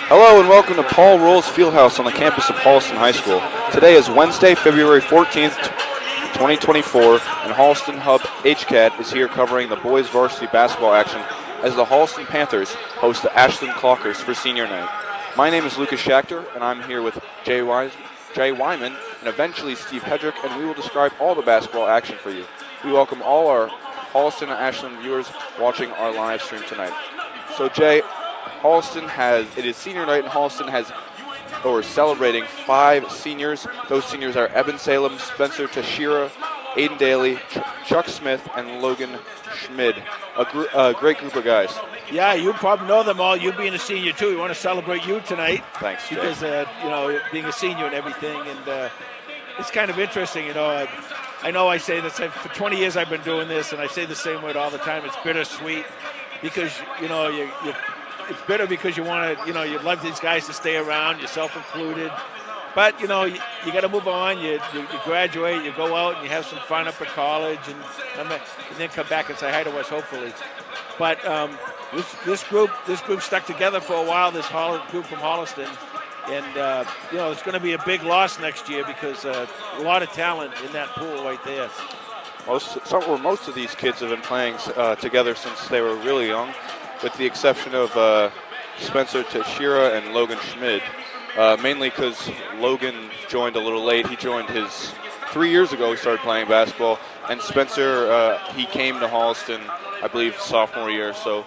Hello and welcome to Paul Rowles Fieldhouse on the campus of Holliston High School. Today is Wednesday, February 14th, 2024, and Holliston Hub HCAT is here covering the boys varsity basketball action as the Holliston Panthers host the Ashland Clockers for senior night. My name is Lucas Schachter, and I'm here with Jay Wyman and eventually Steve Hedrick, and we will describe all the basketball action for you. We welcome all our Holliston and Ashland viewers watching our live stream tonight. So Jay, it is senior night, and we're celebrating 5 seniors. Those seniors are Evan Salem, Spencer Tashira, Aiden Daly, Chuck Smith, and Logan Schmid. A great group of guys. Yeah, you probably know them all. You being a senior too. We want to celebrate you tonight. Thanks, Jay. Because being a senior and everything, and it's kind of interesting. I know I say this for 20 years. I've been doing this, and I say the same word all the time. It's bittersweet because you. It's bitter because you want to, you love these guys to stay around, yourself included. But, you got to move on. You graduate, you go out, and you have some fun up at college, and then come back and say hi to us, hopefully. But this group stuck together for a while, this group from Holliston. And, it's going to be a big loss next year because a lot of talent in that pool right there. Most of these kids have been playing together since they were really young, with the exception of Spencer Tashira and Logan Schmid, mainly because Logan joined a little late. He joined 3 years ago. He started playing basketball, and Spencer he came to Holliston, I believe, sophomore year. So,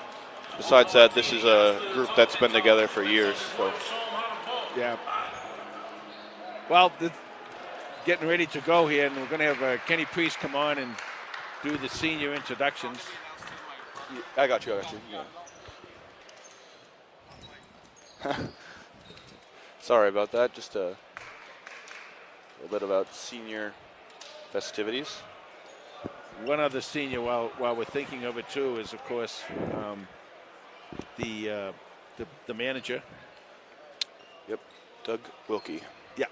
besides that, this is a group that's been together for years. So, yeah. Well, getting ready to go here, and we're going to have Kenny Priest come on and do the senior introductions. I got you. Yeah. Sorry about that. Just a little bit about senior festivities. One other senior, while we're thinking of it too, is of course the manager. Yep, Doug Wilkie. Yeah.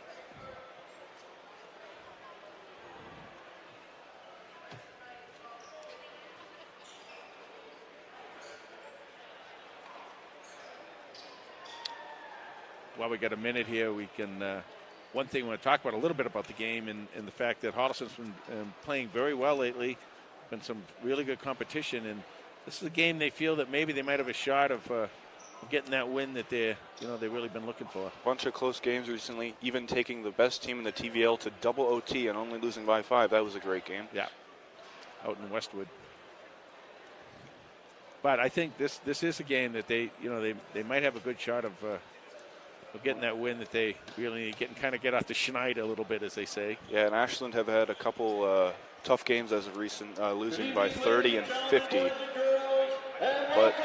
While we got a minute here, we can. One thing I want to talk about a little bit about the game and the fact that Holliston's been playing very well lately. Been some really good competition, and this is a game they feel that maybe they might have a shot of getting that win that they've really been looking for. A bunch of close games recently, even taking the best team in the TVL to double OT and only losing by 5. That was a great game. Yeah, out in Westwood. But I think this is a game that they might have a good shot of getting that win that they really need, get off the schneid a little bit, as they say. Yeah, and Ashland have had a couple tough games as of recent, losing by 30 and 50. But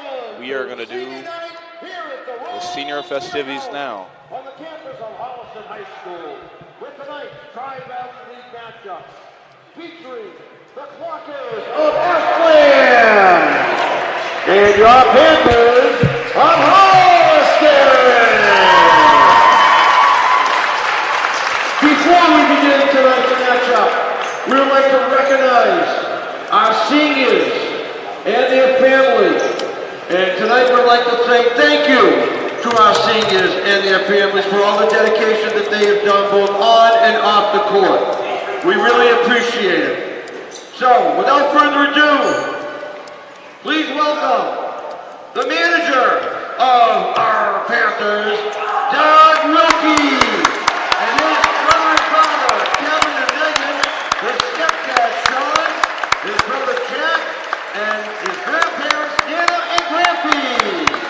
we are going to do the senior festivities now. On the campus of Holliston High School, with tonight's Tri-Valley League matchup, featuring the Clockers of Ashland and your Panthers of Holliston. Before we begin tonight's matchup, we would like to recognize our seniors and their families. And tonight we'd like to say thank you to our seniors and their families for all the dedication that they have done both on and off the court. We really appreciate it. So, without further ado, please welcome the manager of our Panthers, Doug Wilkie. And his brother and father, Kevin and Megan, his stepdad, Sean, his brother, Jack, and his grandparents, Nana and Grampy.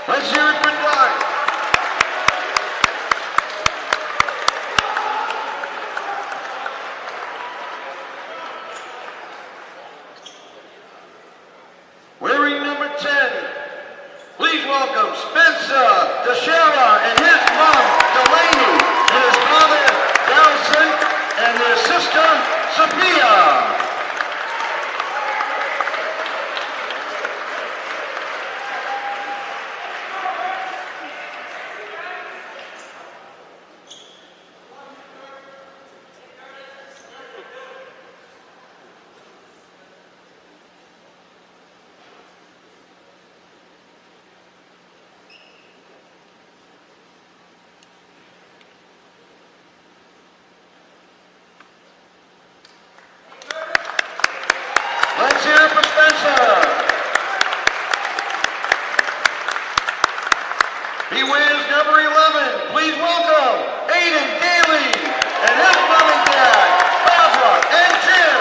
Let's hear it for Doug. Wearing number 10, please welcome Spencer DeShera and his mom, Delaney, and his father, Dawson, and their sister, Sophia. Let's hear it for Spencer. He wears number 11. Please welcome Aiden Daly and his mom and dad, Barbara and Jim.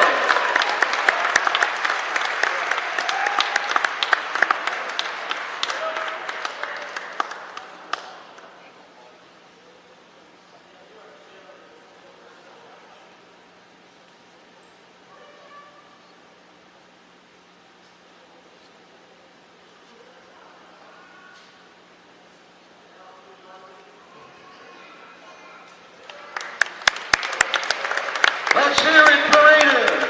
Let's hear it for Aiden.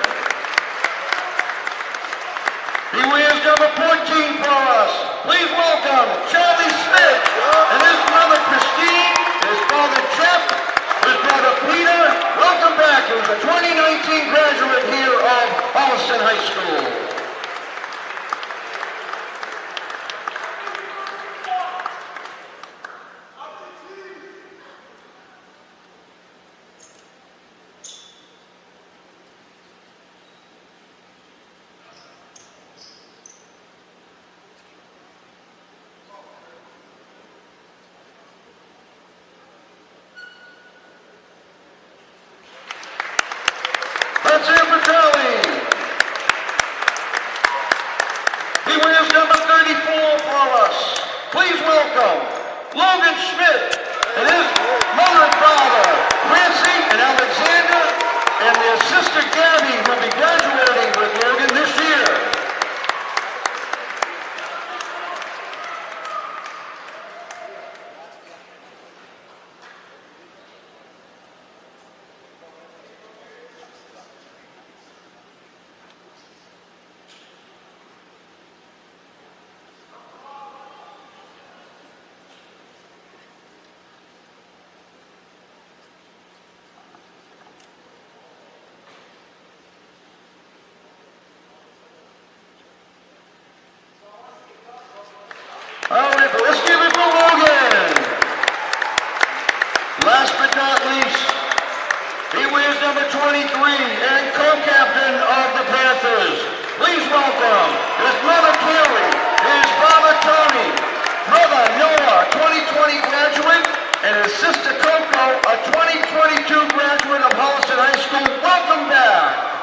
He wears number 14 for us. Please welcome Charlie Smith and his mother Christine, his father Jeff, his brother Peter. Welcome back. He was a 2019 graduate here of Holliston High School. Let's hear it for Charlie. He wears number 34 for us. Please welcome Logan Schmidt and his mother and father, Nancy and Alexander, and their sister Gabby, who will be graduating with Logan this year. All right, let's give it for Logan. Last but not least, he wears number 23 and co-captain of the Panthers. Please welcome his mother Carrie, his father Tony, brother Noah, 2020 graduate, and his sister Coco, a 2022 graduate of Holliston High School. Welcome back.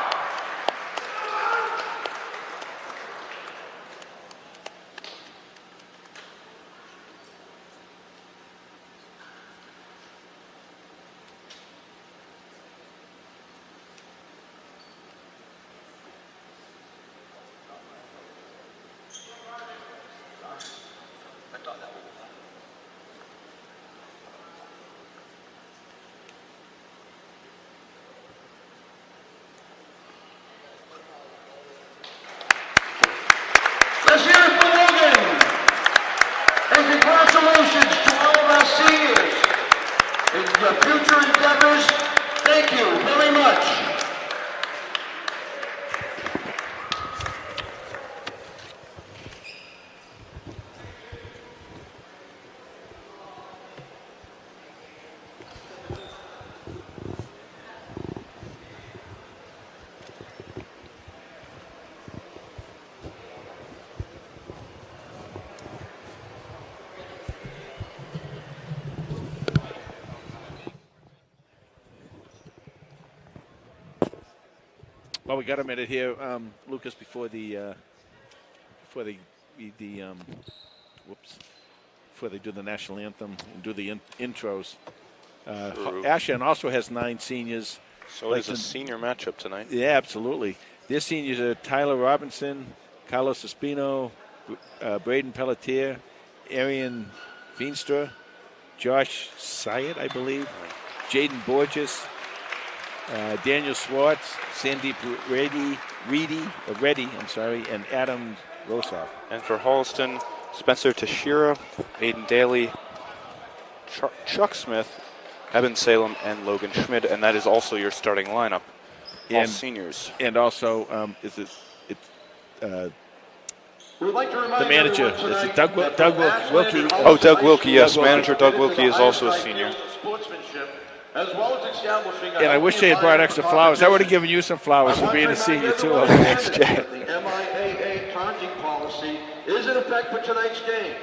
Let's hear it for Logan. And congratulations to all of our seniors in your future endeavors. Thank you very much. Well, we got a minute here, Lucas, before the whoops, where they do the national anthem and do the intros. True. Ashland also has 9 seniors. So it is a senior matchup tonight. Yeah, absolutely. Their seniors are Tyler Robinson, Carlos Espino, Braden Pelletier, Arian Veenstra, Josh Syed, I believe, Jaden Borges, Daniel Swartz, Sandeep Reddy, and Adam Rosoff. And for Holliston, Spencer Tashira, Aiden Daly, Chuck Smith, Evan Salem, and Logan Schmidt, and that is also your starting lineup. All seniors. And also, We'd like to the remind manager? everyone Is it tonight Doug that Wilkie? Oh, Doug Wilkie, yes. Doug Manager Doug Wilkie Wilkie is also a senior. Sportsmanship, as well as establishing a And I wish they had brought extra flowers. I would have given you some flowers for being a senior, too. Thanks, Jack. The MIAA taunting policy is in effect for tonight's game,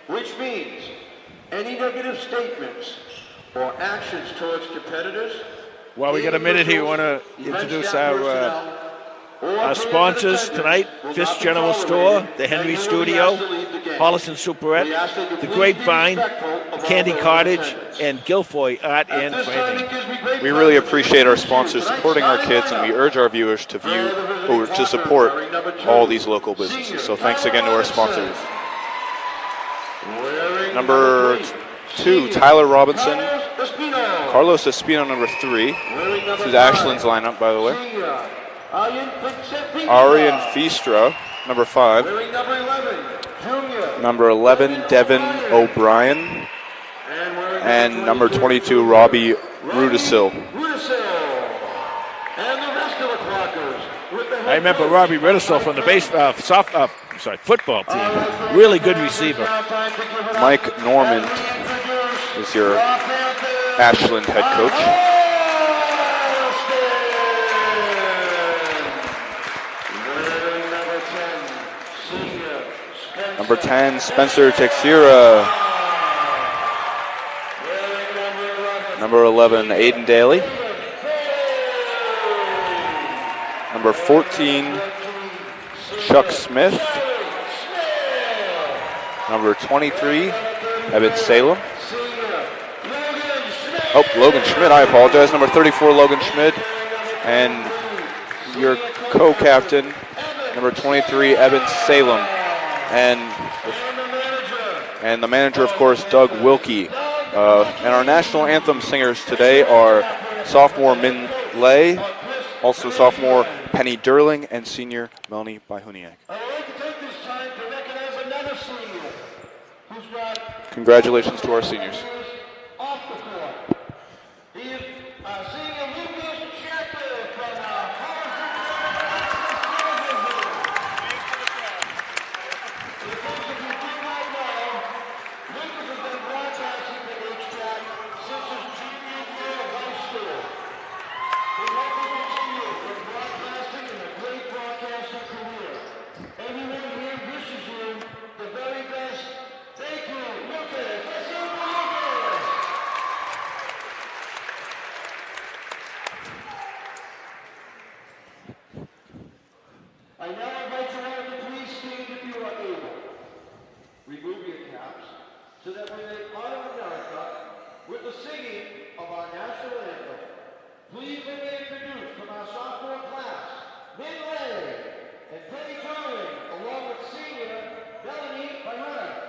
which means any negative statements or actions towards competitors. Well, we got a minute here. We want to introduce our sponsors tonight: Fisk General Store, the Henry Studio, Holliston Superette, the Grapevine, Candy Cottage, and Guilfoyle Art and Framing. We really appreciate our sponsors supporting our kids, and we urge our viewers to support all these local businesses. So thanks again to our sponsors. Number 2, Tyler Robinson. Carlos Espino, number 3. This is Ashland's lineup, by the way. Arian Feastra, number 5. Number 11, Devin O'Brien. And number 22, Robbie Rudisil. I remember Robbie Rudisil from the football team. Really good receiver. Mike Norman is your Ashland head coach. Number 10, Spencer Texera. Number 11, Aiden Daly. Number 14, Chuck Smith. Number 23, Evan Salem. Oh, Logan Schmidt, I apologize. Number 34, Logan Schmidt. And your co-captain, number 23, Evan Salem. And the manager, of course, Doug Wilkie. And our national anthem singers today are sophomore Min Lay, also sophomore Penny Durling, and senior Melanie Byhuniak. Congratulations to our seniors. I now invite you all to please stand if you are able. Remove your caps so that we may honor America with the singing of our national anthem. Please let me introduce from our sophomore class, Min Lay and Penny Darling, along with senior Melanie Byhuniak.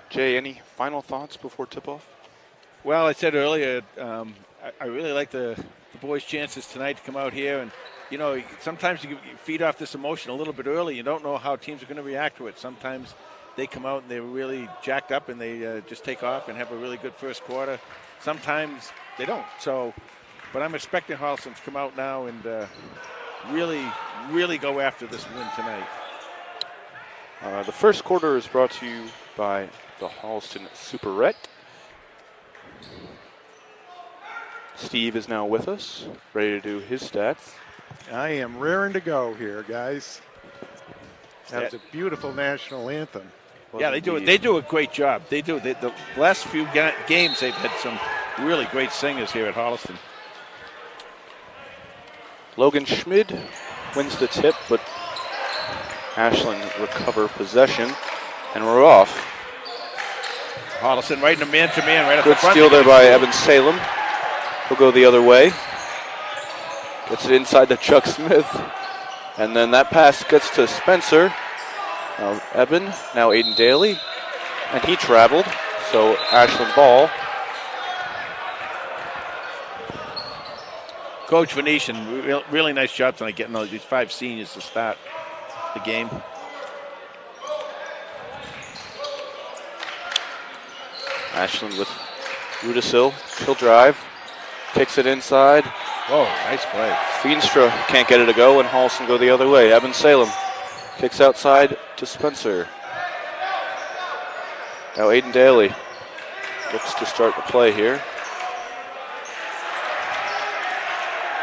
Jay, any final thoughts before tip-off? Well, I said earlier, I really like the boys' chances tonight to come out here. And, sometimes you feed off this emotion a little bit early. You don't know how teams are going to react to it. Sometimes they come out and they're really jacked up and they just take off and have a really good first quarter. Sometimes they don't. But I'm expecting Holliston to come out now and really, really go after this win tonight. The first quarter is brought to you by the Holliston Superette. Steve is now with us, ready to do his stats. I am raring to go here, guys. That was a beautiful national anthem. Yeah, they do it. They do a great job. They do. The last few games, they've had some really great singers here at Holliston. Logan Schmid wins the tip, but Ashland recover possession, and we're off. Holliston right in a man-to-man right up Good the front. steal there by Evan Salem. He'll go the other way. Gets it inside to Chuck Smith. And then that pass gets to Spencer. Now Evan, now Aiden Daly. And he traveled, so Ashland ball. Coach Venetian, really nice job tonight getting all these 5 seniors to start the game. Ashland with Rudisil. He'll drive. Takes it inside. Whoa, nice play. Feenstra can't get it to go, and Holliston go the other way. Evan Salem kicks outside to Spencer. Now Aiden Daly looks to start the play here.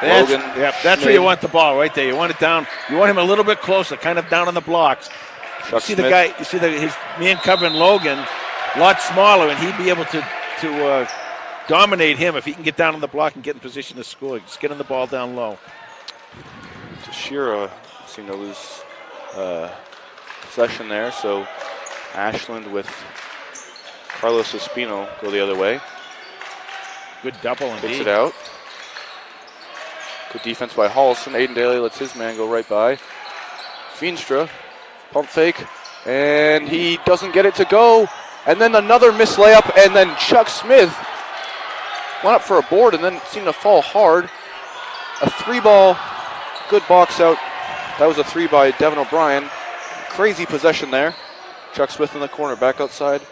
That's where you want the ball right there. You want it down. You want him a little bit closer, kind of down on the blocks. You see the guy. You see his man covering Logan, a lot smaller, and he'd be able to dominate him if he can get down on the block and get in position to score. Just getting the ball down low. Tashira seemed to lose possession there, so Ashland with Carlos Espino go the other way. Good double indeed. Takes it out. Good defense by Holliston. Aiden Daly lets his man go right by. Feenstra, pump fake, and he doesn't get it to go. And then another missed layup, and then Chuck Smith went up for a board and then seemed to fall hard. A 3-ball, good box out. That was a 3 by Devin O'Brien. Crazy possession there. Chuck Smith in the corner, back outside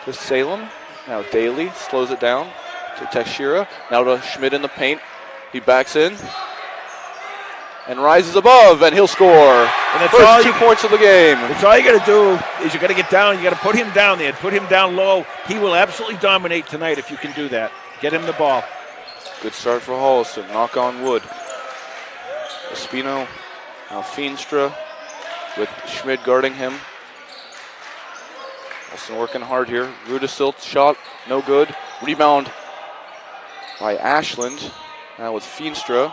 to Salem. Now Daly slows it down to Teixeira. Now to Schmidt in the paint. He backs in and rises above, and he'll score. And that's first 2 points of the game. That's all you got to do is you got to get down. You got to put him down there. Put him down low. He will absolutely dominate tonight if you can do that. Get him the ball. Good start for Holliston. Knock on wood. Espino, now Feenstra with Schmid guarding him. Holliston working hard here. Rudisil shot, no good. Rebound by Ashland. Now with Feenstra.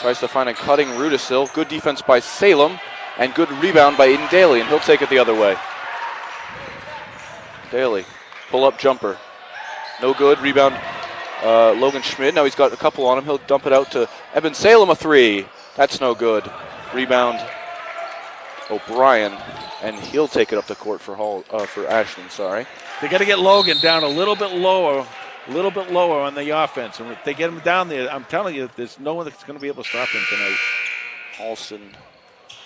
Tries to find a cutting Rudisil. Good defense by Salem. And good rebound by Aiden Daly. And he'll take it the other way. Daly, pull-up jumper. No good. Rebound Logan Schmid. Now he's got a couple on him. He'll dump it out to Evan Salem, a 3. That's no good. Rebound O'Brien. And he'll take it up the court for Ashland, sorry. They got to get Logan down a little bit lower on the offense. And if they get him down there, I'm telling you, there's no one that's going to be able to stop him tonight. Holliston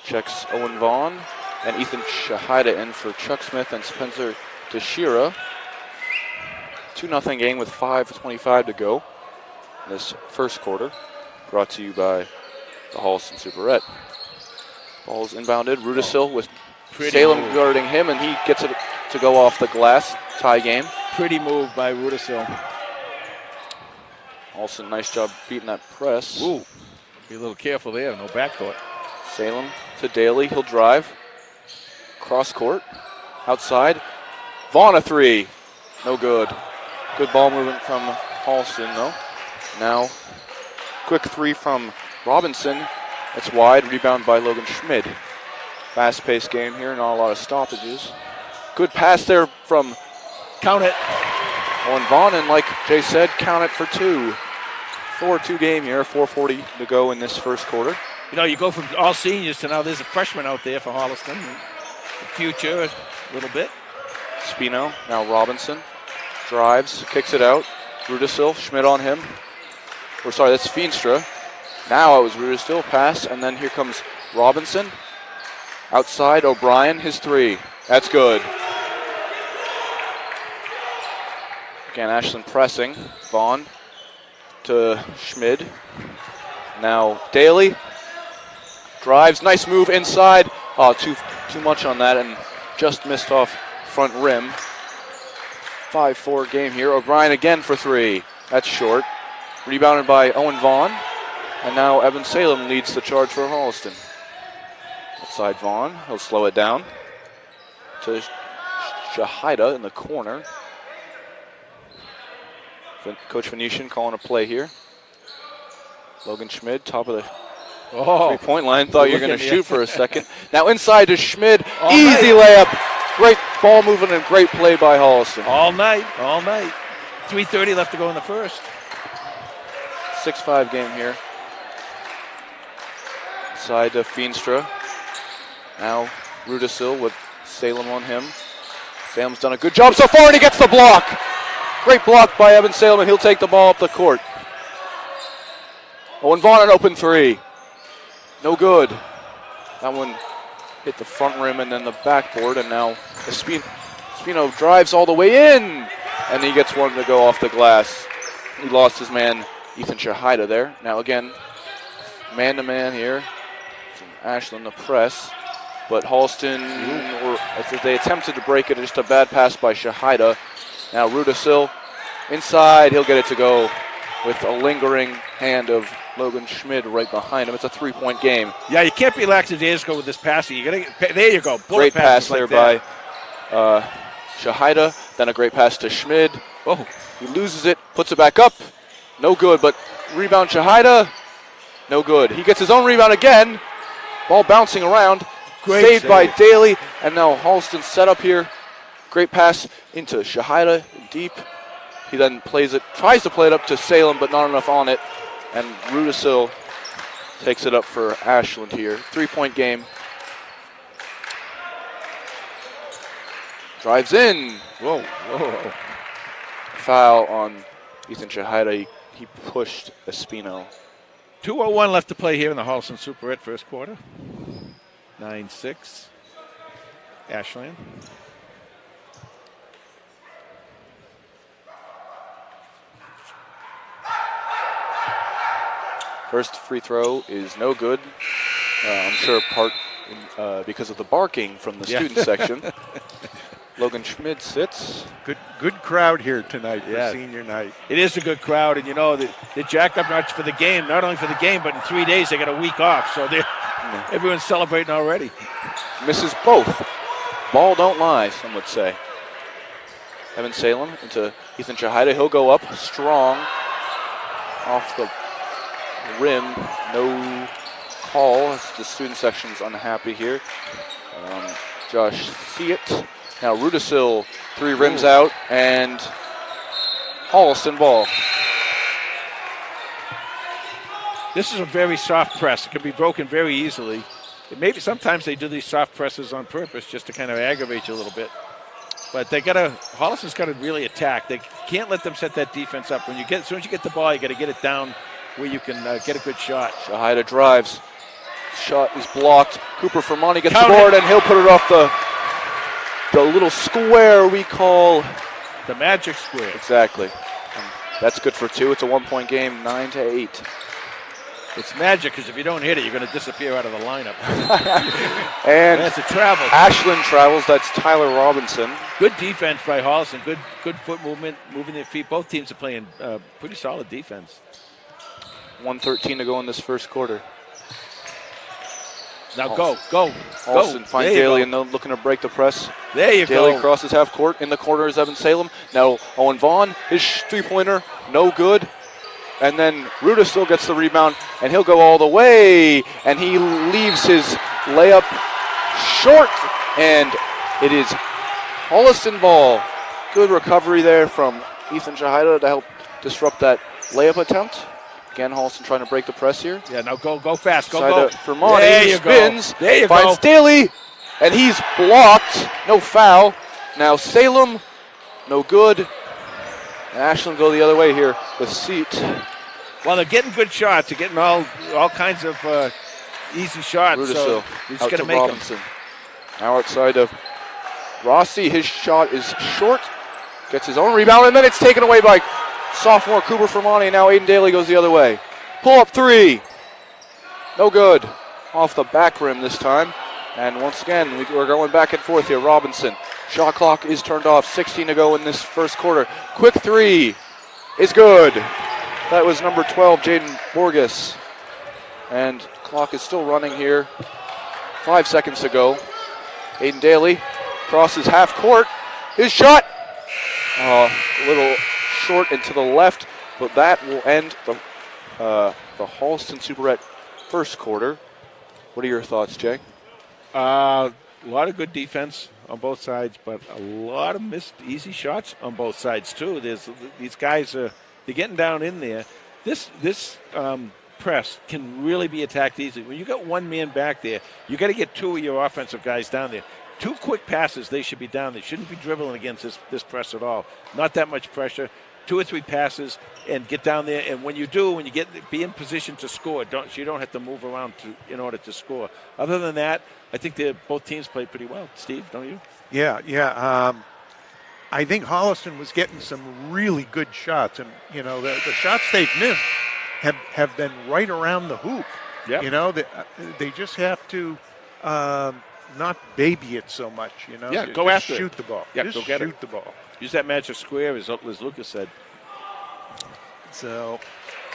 checks Owen Vaughn and Ethan Shahida in for Chuck Smith and Spencer Teixeira. 2-0 game with 5:25 to go in this first quarter. Brought to you by the Holliston Superette. Ball's inbounded. Rudisil with Salem guarding him, and he gets it to go off the glass. Tie game. Pretty move by Rudisil. Holliston, nice job beating that press. Ooh, be a little careful there. No backcourt. Salem to Daly. He'll drive. Cross court. Outside. Vaughn, a 3. No good. Good ball movement from Holliston, though. Now, quick 3 from Robinson. It's wide. Rebound by Logan Schmid. Fast-paced game here. Not a lot of stoppages. Good pass there from... Count it. Owen Vaughn, and like Jay said, count it for 2. 4-2 game here. 4:40 to go in this first quarter. You know, you go from all seniors to now there's a freshman out there for Holliston. The future, a little bit. Spino, now Robinson. Drives, kicks it out. Rudisil, Schmidt on him. Or sorry, that's Feenstra. Now it was Rudisil, pass, and then here comes Robinson. Outside, O'Brien, his three. That's good. Again, Ashland pressing. Vaughn to Schmid. Now Daly. Drives, nice move inside. Oh, too much on that and just missed off front rim. 5-4 game here. O'Brien again for three. That's short. Rebounded by Owen Vaughn. And now Evan Salem leads the charge for Holliston. Outside Vaughn. He'll slow it down to Shahida in the corner. Coach Venetian calling a play here. Logan Schmid, top of the three-point line. Thought you were going to shoot for a second. Now inside to Schmid. Easy layup. Great ball movement and great play by Holliston. All night. 3:30 left to go in the first. 6-5 game here. Side to Feenstra. Now Rudisil with Salem on him. Salem's done a good job so far, and he gets the block. Great block by Evan Salem, and he'll take the ball up the court. Owen Vaughn an open three. No good. That one hit the front rim and then the backboard, and now Espino drives all the way in, and he gets one to go off the glass. He lost his man, Ethan Shahida, there. Now again, man-to-man here. From Ashland, the press. But Holliston, they attempted to break it, just a bad pass by Shahida. Now Rudisil inside, he'll get it to go with a lingering hand of Logan Schmid right behind him. It's a 3-point game. Yeah, you can't be lackadaisical with this passing. There you go. Great pass there by Shahida. Then a great pass to Schmid. Oh, he loses it, puts it back up. No good, but rebound Shahida. No good. He gets his own rebound again. Ball bouncing around. Great saved by Daly. And now Holliston set up here. Great pass into Shahida deep. He then tries to play it up to Salem, but not enough on it. And Rudisil takes it up for Ashland here. 3-point game. Drives in. Whoa. Foul on Ethan Shahida. He pushed Espino. 2:01 left to play here in the Holliston Superette first quarter. 9-6. Ashland. First free throw is no good. I'm sure because of the barking from the student section. Logan Schmid sits. Good crowd here tonight for senior night. It is a good crowd, and they jacked up not for the game, not only for the game, but in 3 days they got a week off, so everyone's celebrating already. Misses both. Ball don't lie, some would say. Evan Salem into Ethan Shahida. He'll go up strong off the rim. No call as the student section's unhappy here. Josh Seat. Now Rudisil, 3 rims out, and Holliston ball. This is a very soft press. It can be broken very easily. Maybe sometimes they do these soft presses on purpose just to kind of aggravate you a little bit. But Holliston's got to really attack. They can't let them set that defense up. As soon as you get the ball, you got to get it down where you can get a good shot. Shahida drives. Shot is blocked. Cooper Fermani gets the board, and he'll put it off the little square we call the magic square. Exactly. And that's good for 2. It's a 1-point game, 9-8. It's magic because if you don't hit it, you're going to disappear out of the lineup. And that's a travel. Ashland travels. That's Tyler Robinson. Good defense by Holliston. Good foot movement, moving their feet. Both teams are playing pretty solid defense. 1:13 to go in this first quarter. Now go. Holliston find Daly and they're looking to break the press. There you go. Daly crosses half court. In the corner is Evan Salem. Now Owen Vaughn, his 3-pointer, no good. And then Ruda still gets the rebound, and he'll go all the way. And he leaves his layup short, and it is Holliston ball. Good recovery there from Ethan Shahida to help disrupt that layup attempt. Again, Holliston trying to break the press here. Yeah, now go fast. Go. Fermani spins, There you finds go. Daly, and he's blocked. No foul. Now Salem, no good. And Ashland go the other way here with Seat. Well, they're getting good shots. They're getting all kinds of easy shots. Rudisill So he's out going to to make Robinson. Now outside of Rossi, his shot is short. Gets his own rebound, and then it's taken away by sophomore Cooper Fermani. And now Aiden Daly goes the other way. Pull up three. No good. Off the back rim this time. And once again, we're going back and forth here. Robinson. Shot clock is turned off. 16 to go in this first quarter. Quick three is good. That was number 12, Jaden Borges. And clock is still running here. 5 seconds to go. Aiden Daly crosses half court. His shot. A little short and to the left, but that will end the Holliston Superette first quarter. What are your thoughts, Jay? A lot of good defense on both sides, but a lot of missed easy shots on both sides too. These guys they're getting down in there. This press can really be attacked easily. When you got one man back there, you got to get two of your offensive guys down there. 2 quick passes, they should be down. They shouldn't be dribbling against this press at all. Not that much pressure. 2 or 3 passes and get down there. And when you do, when you be in position to score, you don't have to move around in order to score. Other than that, I think both teams played pretty well. Steve, don't you? Yeah. I think Holliston was getting some really good shots, and the shots they've missed have been right around the hoop. Yep. They just have to not baby it so much. Yeah, go after it. Shoot the ball. Yeah, just go get shoot the ball. Use that magic square, as Lucas said. So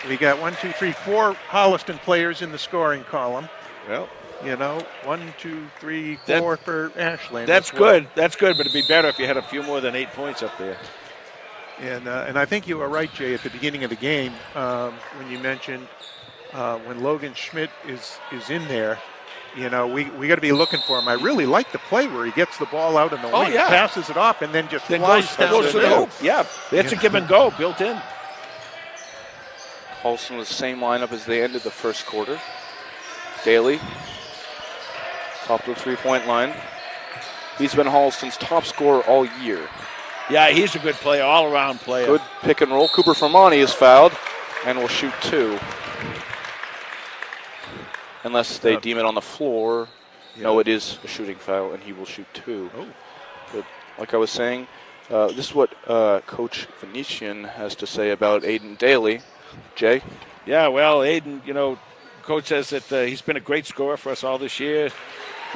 we got 4 Holliston players in the scoring column. Well, 1, 2, 3, 4 for Ashland. That's good. That's good, but it'd be better if you had a few more than 8 points up there. And I think you were right, Jay, at the beginning of the game when you mentioned when Logan Schmidt is in there. We got to be looking for him. I really like the play where he gets the ball out in the wing, passes it off, and then just flies down to the hoop. Yeah, that's a give and go built in. Holston with the same lineup as they ended the first quarter. Daly, top of the three-point line. He's been Holston's top scorer all year. Yeah, he's a good player, all-around player. Good pick and roll. Cooper Fermani is fouled and will shoot 2. Unless they deem it on the floor. Yeah. No, it is a shooting foul, and he will shoot 2. Oh. But like I was saying, this is what Coach Venetian has to say about Aiden Daly. Jay? Yeah, well, Aiden, Coach says that he's been a great scorer for us all this year.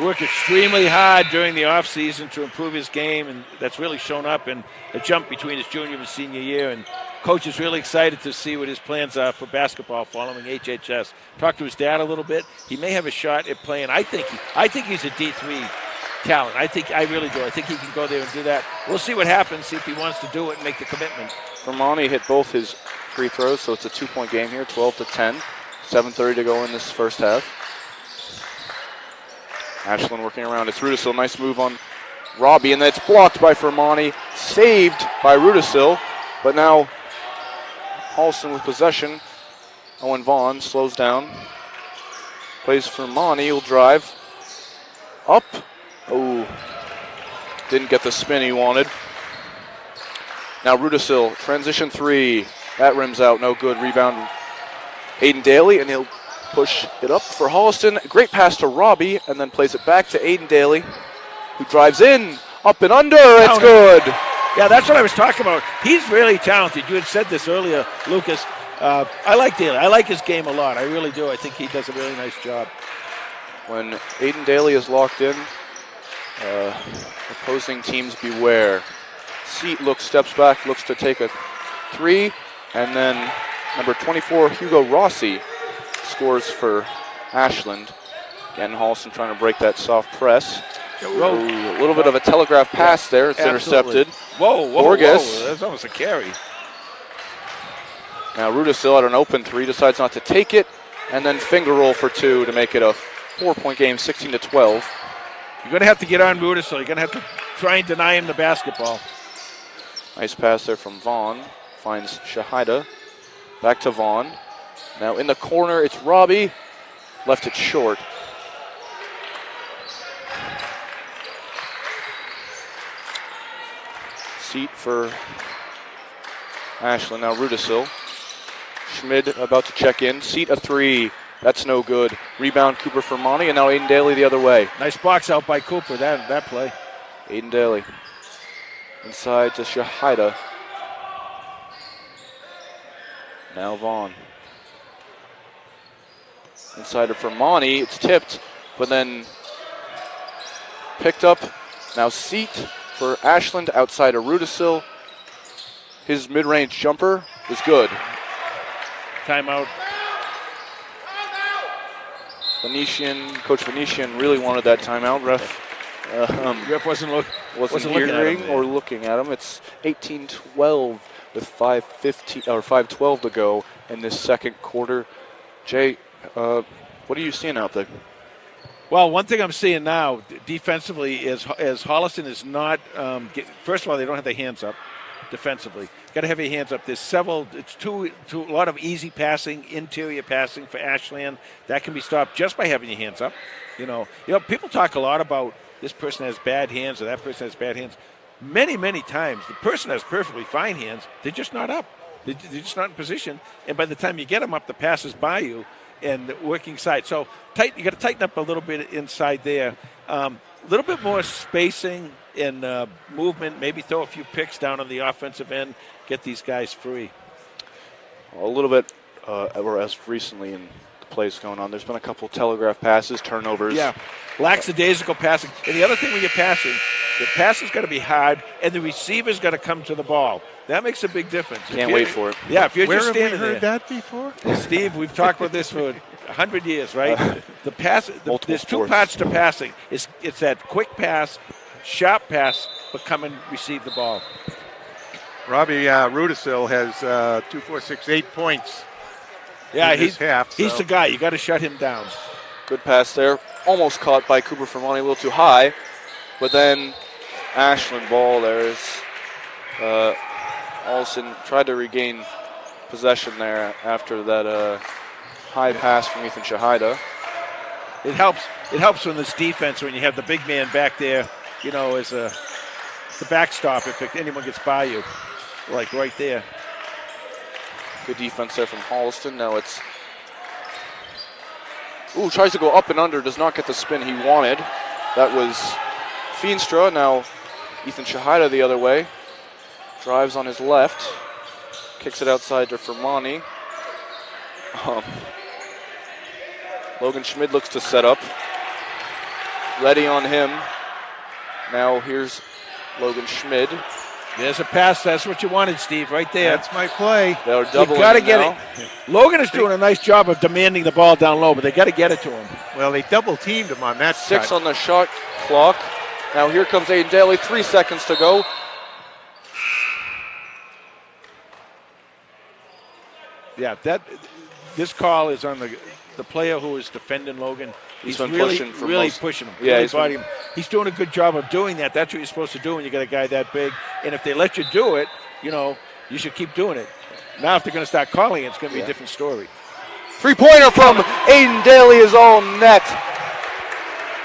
Worked extremely hard during the offseason to improve his game, and that's really shown up in a jump between his junior and senior year. And Coach is really excited to see what his plans are for basketball following HHS. Talked to his dad a little bit. He may have a shot at playing. I think he's a D3 talent. I really do. I think he can go there and do that. We'll see what happens, see if he wants to do it and make the commitment. Fermani hit both his free throws, so it's a 2-point game here, 12-10. 7:30 to go in this first half. Ashland working around. It's Rudisill. Nice move on Robbie, and that's blocked by Fermani. Saved by Rudisill, but now Holston with possession. Owen Vaughn slows down. Plays Fermani. He'll drive. Up. Oh. Didn't get the spin he wanted. Now Rudisill. Transition 3. That rims out. No good. Rebound. Aiden Daly, and he'll push it up for Holliston. Great pass to Robbie, and then plays it back to Aiden Daly, who drives in, up and under. It's good. Yeah, that's what I was talking about. He's really talented. You had said this earlier, Lucas. I like Daly. I like his game a lot. I really do. I think he does a really nice job. When Aiden Daly is locked in, opposing teams beware. Seat steps back, looks to take a 3, and then number 24, Hugo Rossi, scores for Ashland. Again, Holliston trying to break that soft press. Ooh, a little bit of a telegraph pass there. It's intercepted. Whoa, Borges. That's almost a carry. Now Rudisill at an open 3 decides not to take it, and then finger roll for 2 to make it a 4-point game, 16-12. You're going to have to get on Rudisill. You're going to have to try and deny him the basketball. Nice pass there from Vaughn. Finds Shahida. Back to Vaughn. Now in the corner, it's Robbie. Left it short. Seat for Ashland. Now Rudisil. Schmid about to check in. Seat a three. That's no good. Rebound Cooper for Monty, and now Aiden Daly the other way. Nice box out by Cooper, that play. Aiden Daly. Inside to Shahida. Now Vaughn. Inside for Monty. It's tipped, but then picked up. Now Seat for Ashland outside of Rudisil. His mid-range jumper is good. Timeout. Coach Venetian really wanted that timeout. Ref Wasn't hearing or looking at him. It's 18-12 with 5:12 to go in this second quarter. Jay, what are you seeing out there? Well, one thing I'm seeing now defensively is Holliston is not. First of all, they don't have their hands up defensively. Got to have your hands up. There's several. It's a lot of easy passing, interior passing for Ashland. That can be stopped just by having your hands up. You know, people talk a lot about this person has bad hands or that person has bad hands. Many, many times, the person has perfectly fine hands. They're just not up. They're just not in position. And by the time you get them up, the pass is by you and working side. So you got to tighten up a little bit inside there. A little bit more spacing and movement. Maybe throw a few picks down on the offensive end. Get these guys free. A little bit, or as recently in the plays going on, there's been a couple telegraph passes, turnovers. Yeah, lackadaisical passing. And the other thing when you're passing, the pass is going to be hard, and the receiver's going to come to the ball. That makes a big difference. Can't wait for it. Yeah, if you're Where just have we standing heard there. that before? Steve, we've talked about this for 100 years, right? There's two sports. parts to passing. It's that quick pass, sharp pass, but come and receive the ball. Robbie Rudisil has 2, 4, 6, 8 points. Yeah, in this half, he's so. the guy. You got to shut him down. Good pass there. Almost caught by Cooper Fermani, a little too high. But then Ashland ball there is Olsen tried to regain possession there after that high pass from Ethan Shahida. It helps when this defense, when you have the big man back there, as the backstop if anyone gets by you, like right there. Good defense there from Holliston. Now it's tries to go up and under, does not get the spin he wanted. That was Feenstra. Now Ethan Shahida the other way. Drives on his left. Kicks it outside to Fermani. Logan Schmid looks to set up. Ready on him. Now here's Logan Schmid. There's a pass. That's what you wanted, Steve, right there. That's my play. They're doubling. You got to get now. it. Logan is doing a nice job of demanding the ball down low, but they got to get it to him. Well, they double teamed him on that 6 cut. on the shot clock. Now here comes Aiden Daly. 3 seconds to go. Yeah, this call is on the player who is defending Logan. He's been really pushing him. Yeah, Yeah, he's doing a good job of doing that. That's what you're supposed to do when you got a guy that big. And if they let you do it, you should keep doing it. Now, if they're going to start calling it, it's going to be a different story. 3-pointer from Aiden Daly is all net.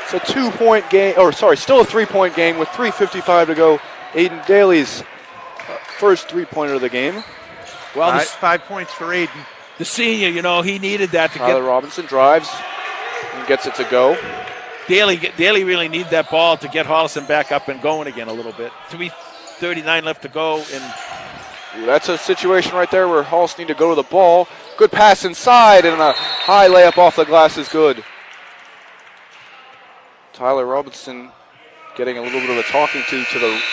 It's a 2-point game, still a 3-point game with 3:55 to go. Aiden Daly's first 3-pointer of the game. Well, 5 points for Aiden. The senior, he needed that to Tyler Robinson drives and gets it to go. Daly really need that ball to get Holliston back up and going again a little bit. 3:39 left to go, and That's a situation right there where Holliston need to go to the ball. Good pass inside, and a high layup off the glass is good. Tyler Robinson getting a little bit of a talking to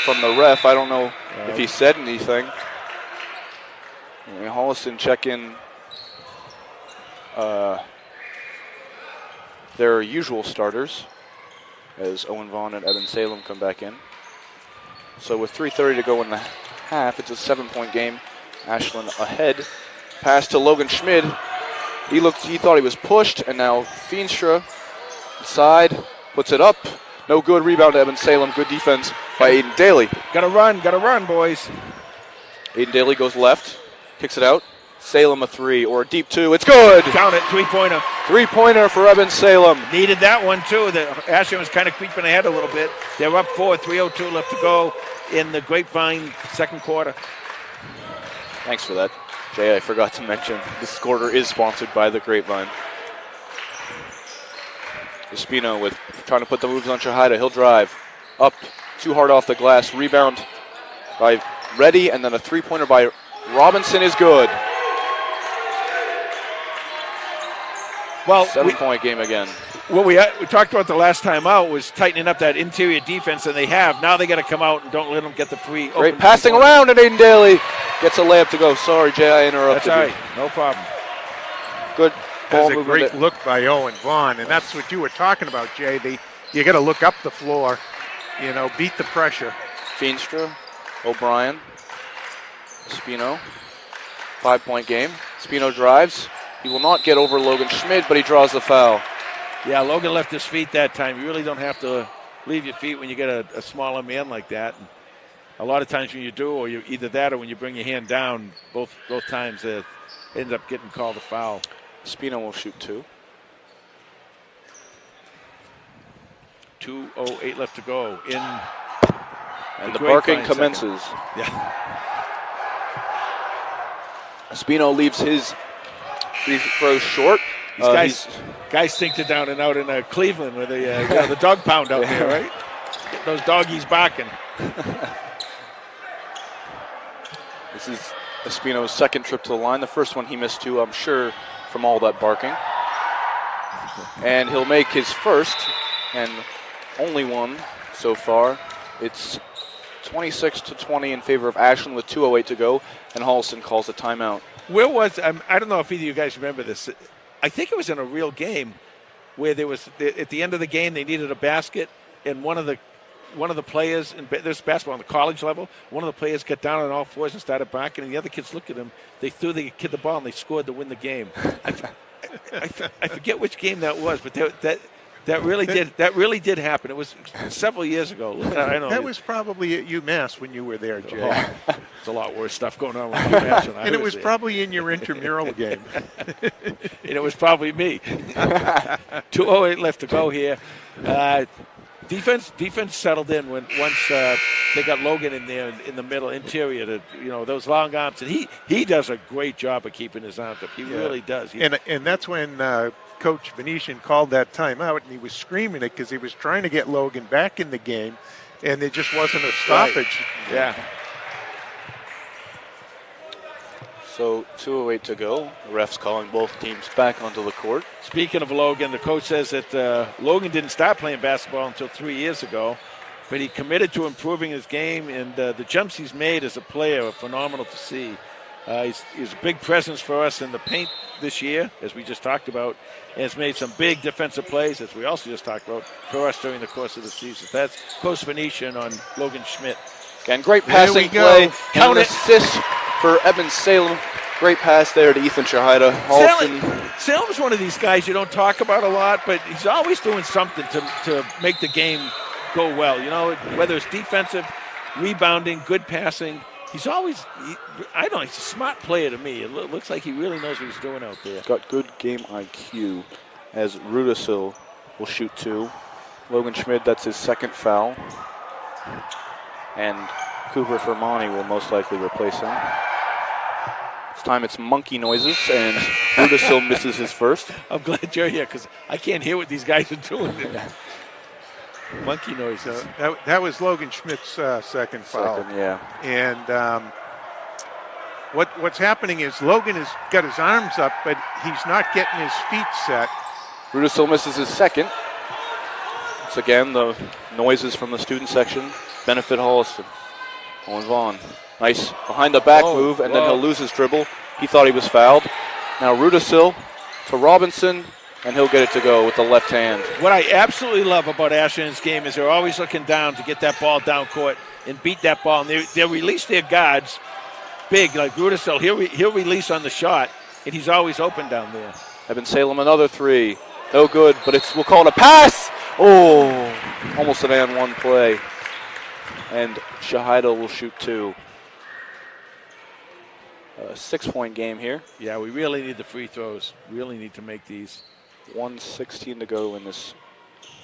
from the ref. I don't know if he said anything. And Holliston check in their usual starters as Owen Vaughn and Evan Salem come back in. So with 3:30 to go in the half, it's a 7-point game. Ashland ahead. Pass to Logan Schmid. He thought he was pushed, and now Feenstra inside, puts it up. No good. Rebound to Evan Salem. Good defense by Aiden Daly. gotta run, boys. Aiden Daly goes left, kicks it out. Salem a 3 or a deep 2. It's good. Count it, 3-pointer. Three-pointer for Evan Salem. Needed that one, too. Ashland was kind of creeping ahead a little bit. They're up 4, 3:02 left to go in the Grapevine second quarter. Thanks for that. Jay, I forgot to mention this quarter is sponsored by the Grapevine. Espino with trying to put the moves on Shahida. He'll drive up too hard off the glass. Rebound by Reddy, and then a three-pointer by Robinson is good. Well, 7-point game again. What we talked about the last time out was tightening up that interior defense, and they have. Now they got to come out and don't let them get the free. Great passing around, and Aiden Daly gets a layup to go. Sorry, Jay, I interrupted. That's all right. No problem. Good ball That's a movement. great look by Owen Vaughn, and that's what you were talking about, Jay. You got to look up the floor, beat the pressure. Feenstra, O'Brien, Espino, 5-point game. Espino drives. He will not get over Logan Schmidt, but he draws the foul. Yeah, Logan left his feet that time. You really don't have to leave your feet when you get a smaller man like that. And a lot of times when you do, or you either that or when you bring your hand down, both times it ends up getting called a foul. Espino will shoot 2. 2:08 left to go in. And the barking commences. Yeah. Espino leaves his free throws short. These guys think they're down and out in Cleveland where they the dog pound out there, right? Get those doggies barking. This is Espino's second trip to the line. The first one he missed too, I'm sure, from all that barking. And he'll make his first and only one so far. It's 26-20 in favor of Ashland with 2:08 to go, and Holliston calls a timeout. Where was I don't know if either of you guys remember this. I think it was in a real game where there was at the end of the game they needed a basket, and one of the players, and there's basketball on the college level, one of the players got down on all fours and started barking, and the other kids looked at him. They threw the kid the ball and they scored to win the game. I forget which game that was, but that really did happen. It was several years ago. I know that was probably at UMass when you were there, Jay. There's a lot worse stuff going on with UMass. And it was probably in your intramural game. And it was probably me. 2:08 left to go here. Defense settled in once they got Logan in there in the middle interior to those long arms, and he does a great job of keeping his arms up. He really does. And that's when Coach Venetian called that timeout, and he was screaming it because he was trying to get Logan back in the game, and there just wasn't a stoppage. Right. Yeah. So 2:08 to go. The refs calling both teams back onto the court. Speaking of Logan, the coach says that Logan didn't start playing basketball until 3 years ago, but he committed to improving his game, and the jumps he's made as a player are phenomenal to see. He's a big presence for us in the paint this year, as we just talked about, and has made some big defensive plays, as we also just talked about, for us during the course of the season. That's Coach Venetian on Logan Schmidt. And great passing play. Count assist for Evan Salem. Great pass there to Ethan Shahida. Salem's one of these guys you don't talk about a lot, but he's always doing something to make the game go well. Whether it's defensive, rebounding, good passing. He's always, he's a smart player to me. It looks like he really knows what he's doing out there. He's got good game IQ, as Rudisil will shoot 2. Logan Schmidt, that's his second foul. And Cooper Fermani will most likely replace him. This time it's monkey noises, and Rudisil misses his first. I'm glad you're here because I can't hear what these guys are doing. Monkey noises. That was Logan Schmidt's second foul. Yeah. And what's happening is Logan has got his arms up, but he's not getting his feet set. Rudisil misses his second. Once again, the noises from the student section benefit Holliston. Owen Vaughn. Nice behind the back move, and then he'll lose his dribble. He thought he was fouled. Now Rudisil to Robinson, and he'll get it to go with the left hand. What I absolutely love about Ashland's game is they're always looking down to get that ball down court and beat that ball. And they'll release their guards big, like Rudisil. He'll release on the shot, and he's always open down there. Evan Salem, another 3. No good, but we'll call it a pass. Oh, almost an and one play. And Shahida will shoot 2. A 6-point game here. Yeah, we really need the free throws. Really need to make these. 1:16 to go in this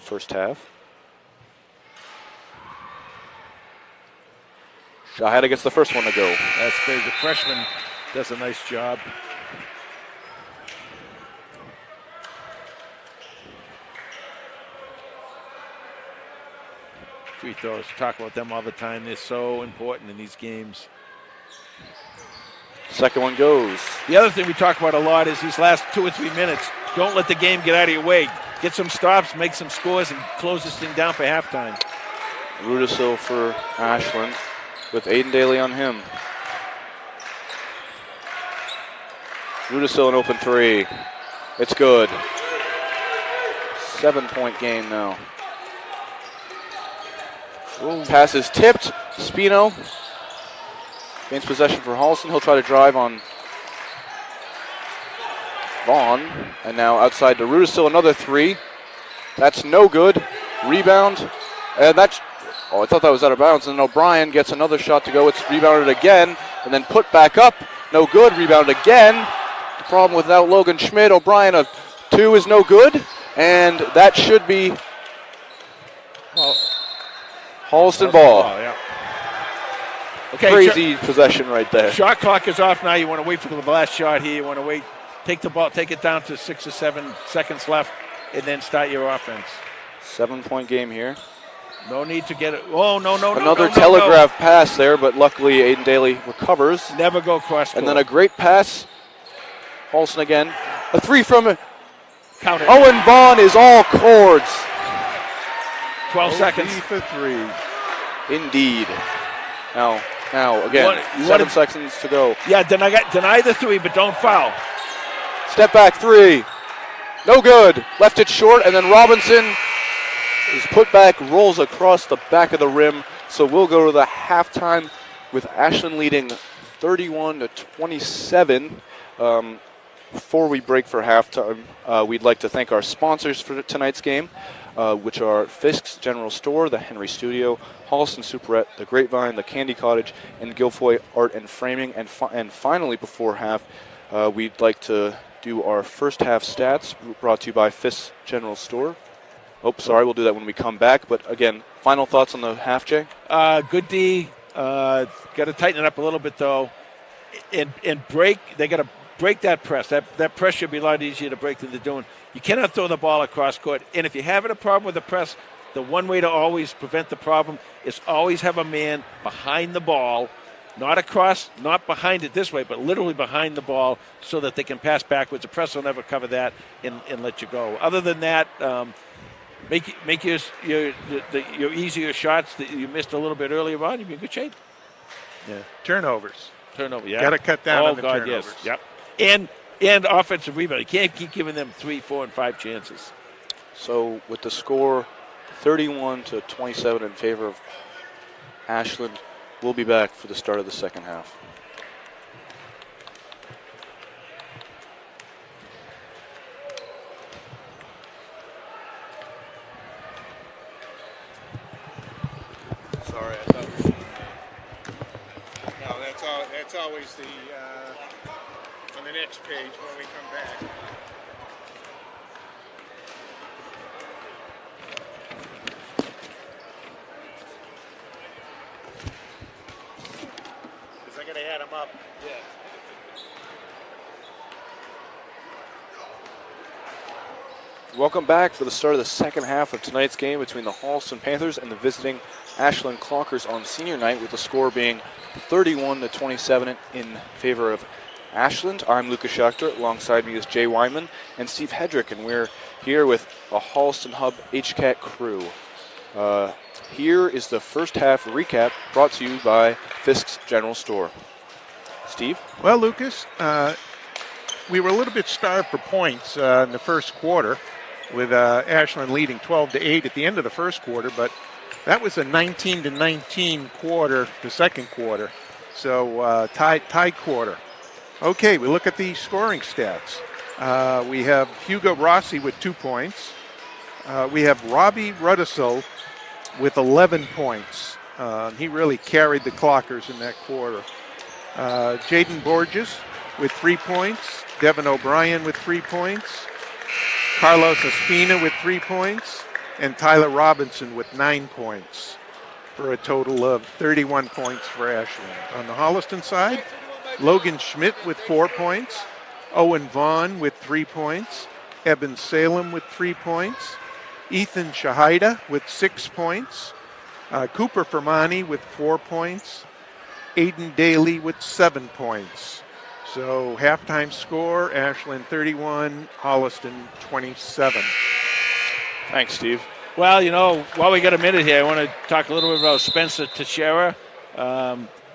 first half. Shahada gets the first one to go. That's big. The freshman does a nice job. Free throws. Talk about them all the time. They're so important in these games. Second one goes. The other thing we talk about a lot is these last 2 or 3 minutes. Don't let the game get out of your way. Get some stops, make some scores, and close this thing down for halftime. Rudisill for Ashland with Aiden Daly on him. Rudisill an open three. It's good. 7-point game now. Pass is tipped. Spino gains possession for Holliston. He'll try to drive on Vaughn. And now outside to Rudisill, another three. That's no good. Rebound. And that's, I thought that was out of bounds. And O'Brien gets another shot to go. It's rebounded again. And then put back up. No good. Rebounded again. The problem without Logan Schmidt. O'Brien, a two is no good. And that should be Holliston ball. Yeah. Okay, crazy possession right there. Shot clock is off now. You want to wait for the last shot here. You want to wait, take the ball, take it down to 6 or 7 seconds left, and then start your offense. 7-point game here. No need to get it. Oh, no. Another telegraph pass there, but luckily Aiden Daly recovers. Never go cross court. And then a great pass. Holliston again. A three from Count it. Owen Vaughn is all cords. 12 seconds. For three. Indeed. Now again, 7 seconds to go. Yeah, deny the three, but don't foul. Step back three. No good. Left it short, and then Robinson is put back, rolls across the back of the rim. So we'll go to the halftime with Ashland leading 31-27. Before we break for halftime, we'd like to thank our sponsors for tonight's game, which are Fisk's General Store, the Henry Studio, Holliston Superette, the Grapevine, the Candy Cottage, and Guilfoyle Art and Framing. And finally, before half, we'd like to do our first half stats, brought to you by Fisk's General Store. Oh, sorry, we'll do that when we come back. But again, final thoughts on the half, Jay? Good D. Got to tighten it up a little bit, though, and break. They got to break that press. That press should be a lot easier to break than they're doing. You cannot throw the ball across court. And if you're having a problem with the press, the one way to always prevent the problem is always have a man behind the ball, not across, not behind it this way, but literally behind the ball so that they can pass backwards. The press will never cover that and let you go. Other than that, make your easier shots that you missed a little bit earlier on. You'll be in good shape. Yeah. Turnovers. Yeah. Got to cut down on the turnovers. Yes. Yep. And offensive rebound. You can't keep giving them 3, 4, and 5 chances. So with the score 31-27 in favor of Ashland, we'll be back for the start of the second half. Sorry, I thought. No, that's always the on the next page when we come back. Because I got to add them up. Yeah. Welcome back for the start of the second half of tonight's game between the Holliston Panthers and the visiting Ashland Clockers on senior night, with the score being 31-27 in favor of Ashland. I'm Lucas Schachter. Alongside me is Jay Wyman and Steve Hedrick, and we're here with a Holliston Hub HCAT crew. Here is the first half recap brought to you by Fisk's General Store. Steve? Well, Lucas, we were a little bit starved for points in the first quarter, with Ashland leading 12-8 at the end of the first quarter, but that was a 19-19 quarter, the second quarter. So tied quarter. Okay, we look at the scoring stats. We have Hugo Rossi with 2 points. We have Robbie Rudisill with 11 points. He really carried the Clockers in that quarter. Jaden Borges with 3 points. Devin O'Brien with 3 points. Carlos Espina with 3 points, and Tyler Robinson with 9 points, for a total of 31 points for Ashland. On the Holliston side, Logan Schmidt with 4 points, Owen Vaughn with 3 points, Eben Salem with 3 points, Ethan Shahida with 6 points, Cooper Fermani with 4 points, Aiden Daly with 7 points. So halftime score, Ashland 31, Holliston 27. Thanks, Steve. Well, while we got a minute here, I want to talk a little bit about Spencer Teixeira.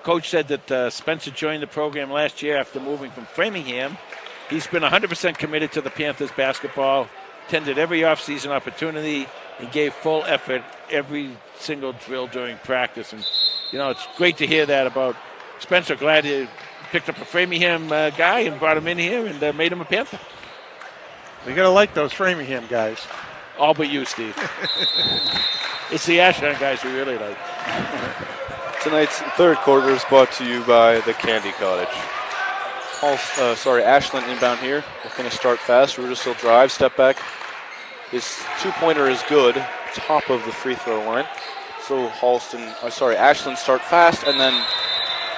Coach said that Spencer joined the program last year after moving from Framingham. He's been 100% committed to the Panthers basketball, attended every off-season opportunity, and gave full effort every single drill during practice. And, it's great to hear that about Spencer. Glad he picked up a Framingham guy and brought him in here and made him a Panther. We got to like those Framingham guys. All but you, Steve. It's the Ashland guys we really like. Tonight's third quarter is brought to you by the Candy Cottage. Ashland inbound here. They're going to start fast. Rudisill drive, step back. His 2-pointer is good, top of the free throw line. So Ashland start fast, and then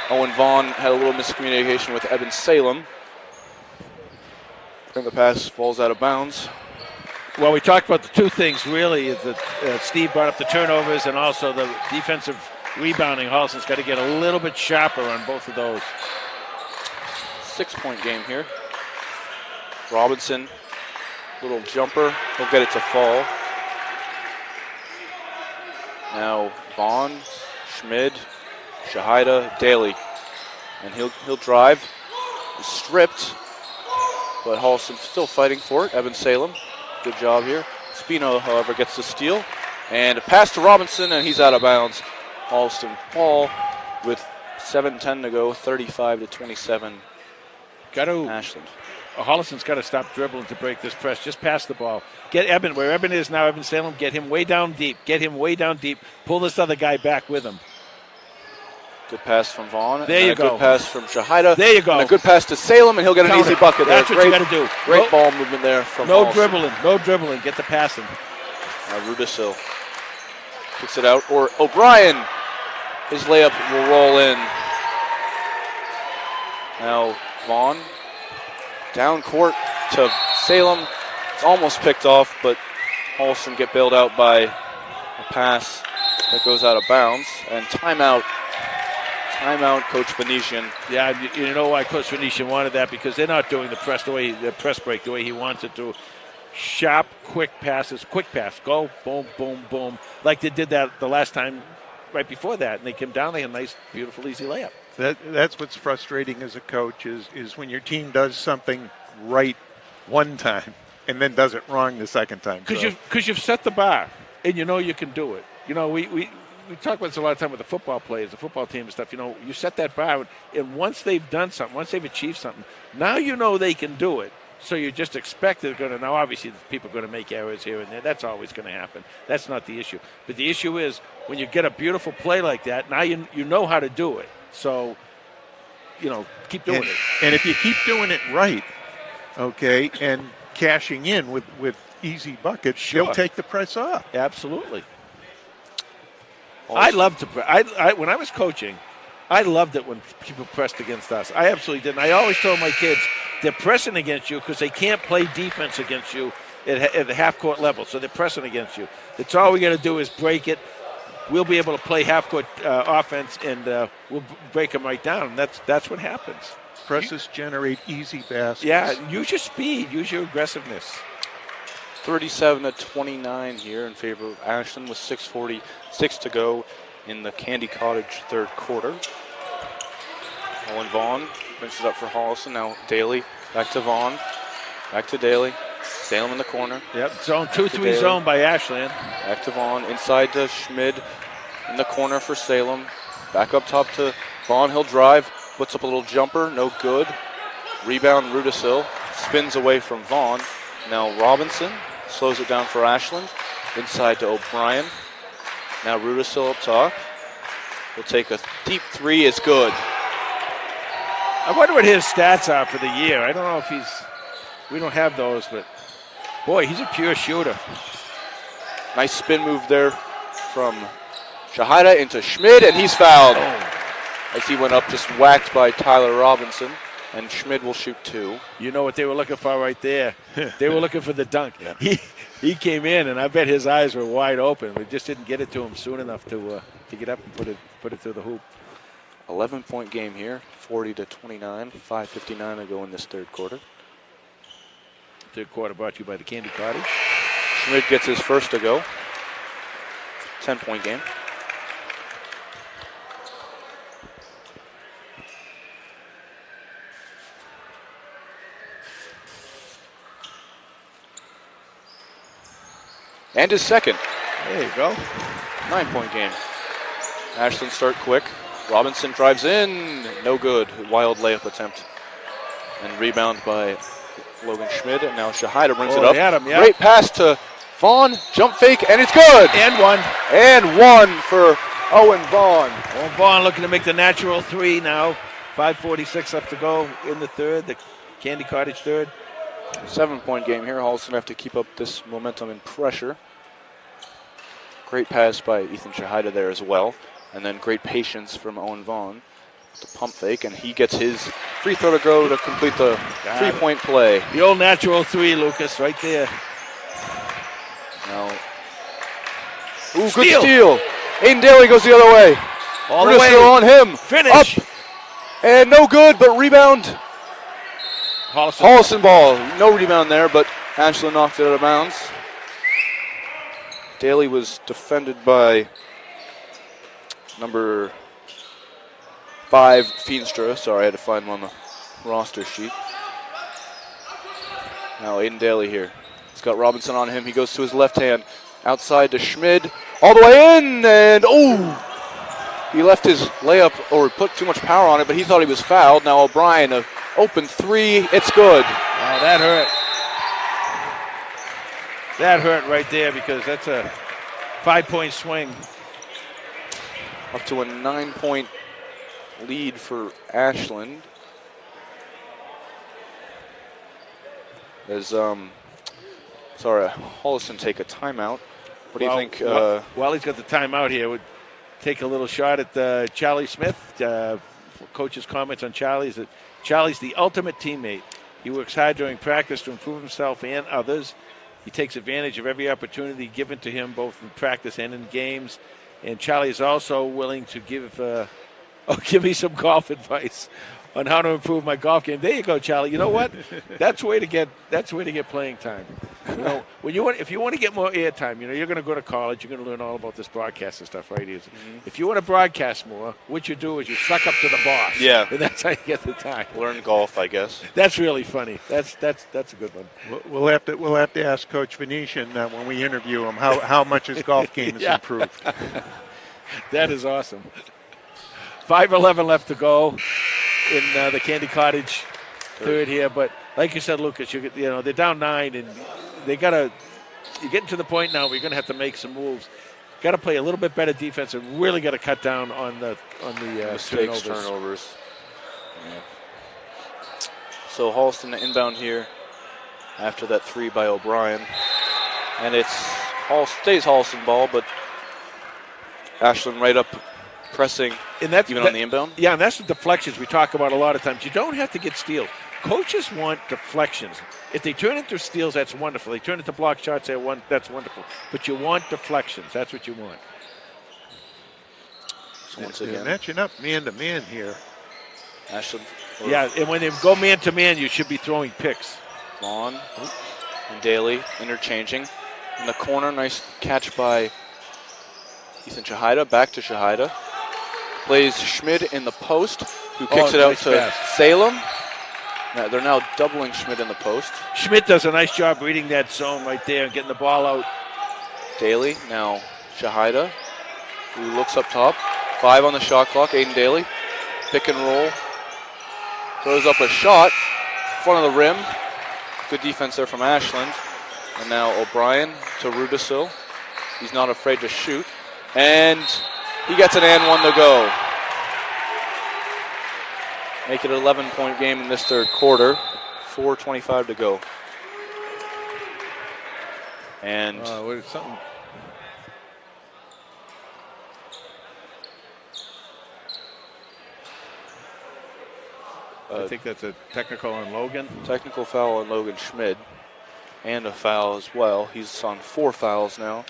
Owen Vaughn had a little miscommunication with Eben Salem. And the pass falls out of bounds. Well, we talked about the two things, really, is that Steve brought up the turnovers and also the defensive rebounding. Holliston's got to get a little bit sharper on both of those. 6-point game here. Robinson, little jumper. He'll get it to fall. Now Vaughn, Schmid, Shahida, Daly. And he'll drive. He's stripped. But Holliston still fighting for it. Evan Salem. Good job here. Spino, however, gets the steal. And a pass to Robinson, and he's out of bounds. Holliston ball with 7:10 to go, 35-27. Ashland. Holliston's got to stop dribbling to break this press. Just pass the ball. Get Eben where Eben is now. Eben Salem. Get him way down deep. Pull this other guy back with him. Good pass from Vaughn. There you go. Good pass from Shahida. There you go. And a good pass to Salem, and he'll get an easy bucket there. That's what you got to do. Great ball movement there from Holliston. No dribbling. Get the passing. Rudisill kicks it out. Or O'Brien. His layup will roll in. Now Vaughn. Down court to Salem. It's almost picked off, but Holliston get bailed out by a pass that goes out of bounds. And timeout, Coach Venetian. Yeah, you know why Coach Venetian wanted that? Because they're not doing the press break the way he wants it to. Sharp, quick passes, quick pass. Go, boom, boom, boom. Like they did that the last time right before that. And they came down, they had a nice, beautiful, easy layup. That's what's frustrating as a coach is when your team does something right one time and then does it wrong the second time. Because you've set the bar and you know you can do it. We talk about this a lot of time with the football players, the football team and stuff. You set that bar, and once they've done something, once they've achieved something, now you know they can do it. So you just expect they're going to. Now, obviously, people are going to make errors here and there. That's always going to happen. That's not the issue. But the issue is when you get a beautiful play like that, now you know how to do it. So, keep doing it. And if you keep doing it right, okay, and cashing in with easy buckets, sure, they'll take the press off. Absolutely. I love to press. When I was coaching, I loved it when people pressed against us. I absolutely did. And I always told my kids, they're pressing against you because they can't play defense against you at the half-court level. So they're pressing against you. That's all we got to do is break it. We'll be able to play half-court offense, and we'll break them right down. And that's what happens. Presses generate easy baskets. Yeah, use your speed. Use your aggressiveness. 37-29 here in favor of Ashland with 6:46 to go in the Candy Cottage third quarter. Owen Vaughn brings it up for Holliston. Now Daly back to Vaughn. Back to Daly. Salem in the corner. Yep, zone 2-3 zone by Ashland. Back to Vaughn. Inside to Schmid in the corner for Salem. Back up top to Vaughn. He'll drive. Puts up a little jumper. No good. Rebound Rudisill. Spins away from Vaughn. Now Robinson slows it down for Ashland. Inside to O'Brien. Now Rudisill up top. He'll take a deep three. It's good. I wonder what his stats are for the year. I don't know if we don't have those, but Boy, he's a pure shooter. Nice spin move there from Shahida into Schmid, and he's fouled. As he went up, just whacked by Tyler Robinson, and Schmid will shoot 2. You know what they were looking for right there? They were looking for the dunk. He came in, and I bet his eyes were wide open. We just didn't get it to him soon enough to get up and put it through the hoop. 11-point game here, 40-29, 5:59 to go in this third quarter. Third quarter brought to you by the Candy Cottage. Schmid gets his first to go. 10-point game. And his second. There you go. 9-point game. Ashland start quick. Robinson drives in. No good. Wild layup attempt. And rebound by Logan Schmid. And now Shahida brings it up. Great pass to Vaughn. Jump fake, and it's good. And one. And one for Owen Vaughn. Owen Vaughn looking to make the natural 3 now. 5:46 left to go in the third. The Candy Cottage third. 7-point game here. Holliston have to keep up this momentum and pressure. Great pass by Ethan Shahida there as well. And then great patience from Owen Vaughn. The pump fake, and he gets his free throw to go to complete the 3-point play. The old natural 3, Lucas, right there. Now, good steal. Aiden Daly goes the other way. All the way. On him. Finish. Up. And no good, but rebound. Holliston ball. No rebound there, but Ashland knocked it out of bounds. Daly was defended by number 5, Feenstra. Sorry, I had to find him on the roster sheet. Now Aiden Daly here. He's got Robinson on him. He goes to his left hand. Outside to Schmid. All the way in, and he left his layup, or put too much power on it, but he thought he was fouled. Now O'Brien, an open 3. It's good. Oh, that hurt. That hurt right there, because that's a 5-point swing. Up to a 9-point lead for Ashland. As Holliston take a timeout. What do you think? While he's got the timeout here, would take a little shot at Charlie Smith. Coach's comments on Charlie is that Charlie's the ultimate teammate. He works hard during practice to improve himself and others. He takes advantage of every opportunity given to him, both in practice and in games. And Charlie is also willing to give me some golf advice on how to improve my golf game. There you go, Charlie. You know what? That's the way to get playing time. You know, if you want to get more airtime, you're going to go to college. You're going to learn all about this broadcasting stuff, right? If you want to broadcast more, what you do is you suck up to the boss. Yeah, and that's how you get the time. Learn golf, I guess. That's really funny. That's a good one. We'll have to ask Coach Venetian when we interview him how much his golf game has improved. That is awesome. 5:11 left to go in the Candy Cottage third here, but like you said, Lucas, they're down 9, and you're getting to the point now where you're going to have to make some moves. Got to play a little bit better defense, and really got to cut down on the mistakes, turnovers. Yeah. So Holliston inbound here after that 3 by O'Brien, and stays Holliston ball, but Ashland right up pressing, and that's even on the inbound. Yeah, and that's the deflections we talk about a lot of times. You don't have to get steals. Coaches want deflections. If they turn into steals, that's wonderful. They turn into block shots, that's wonderful. But you want deflections. That's what you want. So once again, matching up man-to-man here. Ashland. Yeah, and when they go man-to-man, you should be throwing picks. Vaughn and Daly interchanging. In the corner, nice catch by Ethan Shahida. Back to Shahida. Plays Schmid in the post, who kicks it out to Salem. Now, they're now doubling Schmid in the post. Schmid does a nice job reading that zone right there and getting the ball out. Daly, now Shahida, who looks up top. 5 on the shot clock, Aiden Daly. Pick and roll. Throws up a shot, front of the rim. Good defense there from Ashland. And now O'Brien to Rubisil. He's not afraid to shoot. And he gets an and 1 to go. Make it an 11-point game in this third quarter. 4:25 to go. And something. I think that's a technical on Logan. Technical foul on Logan Schmidt. And a foul as well. He's on 4 fouls now.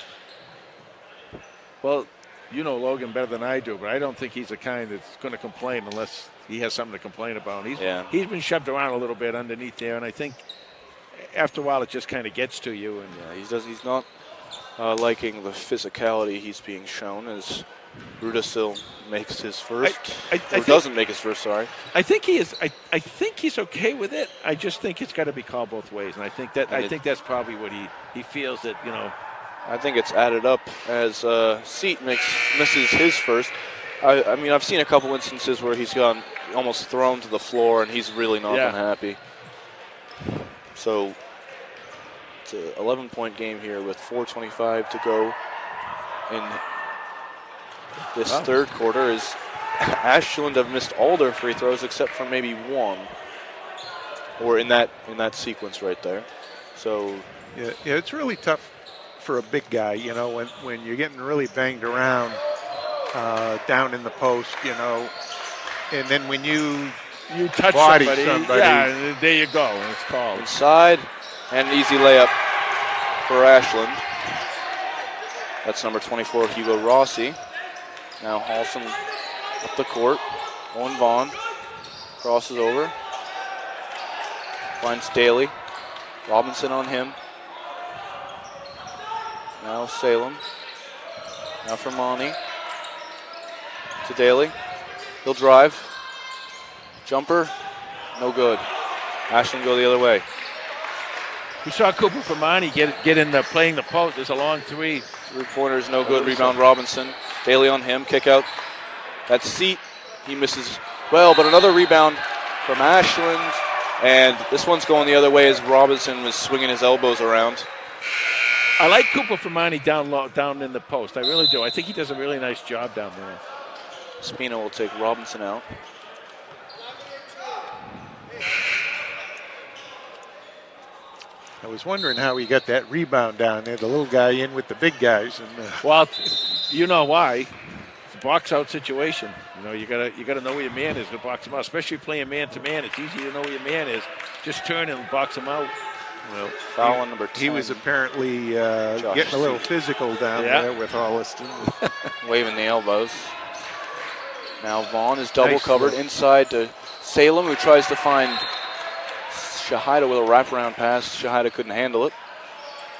Well, you know Logan better than I do, but I don't think he's the kind that's going to complain unless he has something to complain about. He's been shoved around a little bit underneath there, and I think after a while it just kind of gets to you. And he's not liking the physicality he's being shown as Rudisill makes his first, doesn't make his first. Sorry. I think he is. I think he's okay with it. I just think it's got to be called both ways, and I think that's probably what he feels that I think it's added up as Seat misses his first. I mean, I've seen a couple instances where he's gone almost thrown to the floor, and he's really not been happy. So it's an 11-point game here with 4:25 to go in this third quarter. As Ashland have missed all their free throws except for maybe one, or in that sequence right there. So yeah, it's really tough for a big guy, when you're getting really banged around down in the post, and then when you touch body somebody, yeah, there you go, and it's called. Inside, and an easy layup for Ashland. That's number 24, Hugo Rossi. Now Holliston up the court. Owen Vaughn crosses over. Finds Daly. Robinson on him. Now Salem. Now for Monty. To Daly. He'll drive. Jumper. No good. Ashland go the other way. We saw Cooper Famani get in the playing the post. There's a long three. 3-pointers, no good. Rebound Robinson. Daly on him. Kick out. That's Seat. He misses well, but another rebound from Ashland. And this one's going the other way as Robinson was swinging his elbows around. I like Cooper Famani down in the post. I really do. I think he does a really nice job down there. Spino will take Robinson out. I was wondering how he got that rebound down there, the little guy in with the big guys. And well, you know why. It's a box out situation. You gotta know where your man is to box him out, especially playing man to man. It's easy to know where your man is. Just turn and box him out. Well, foul on number 10. He was apparently getting a little physical down there with Holliston. Waving the elbows. Now Vaughn is double covered inside to Salem, who tries to find Shahida with a wraparound pass. Shahida couldn't handle it.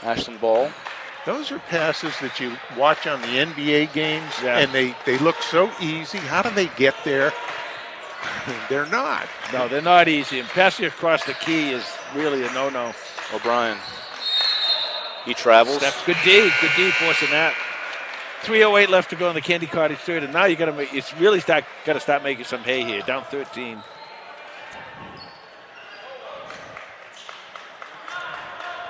Ashland ball. Those are passes that you watch on the NBA games, and they look so easy. How do they get there? They're not. No, they're not easy. And passing across the key is really a no-no. O'Brien. He travels. Steps. Good D forcing that. 3:08 left to go in the Candy Cottage third, and now you got to start making some hay here. Down 13.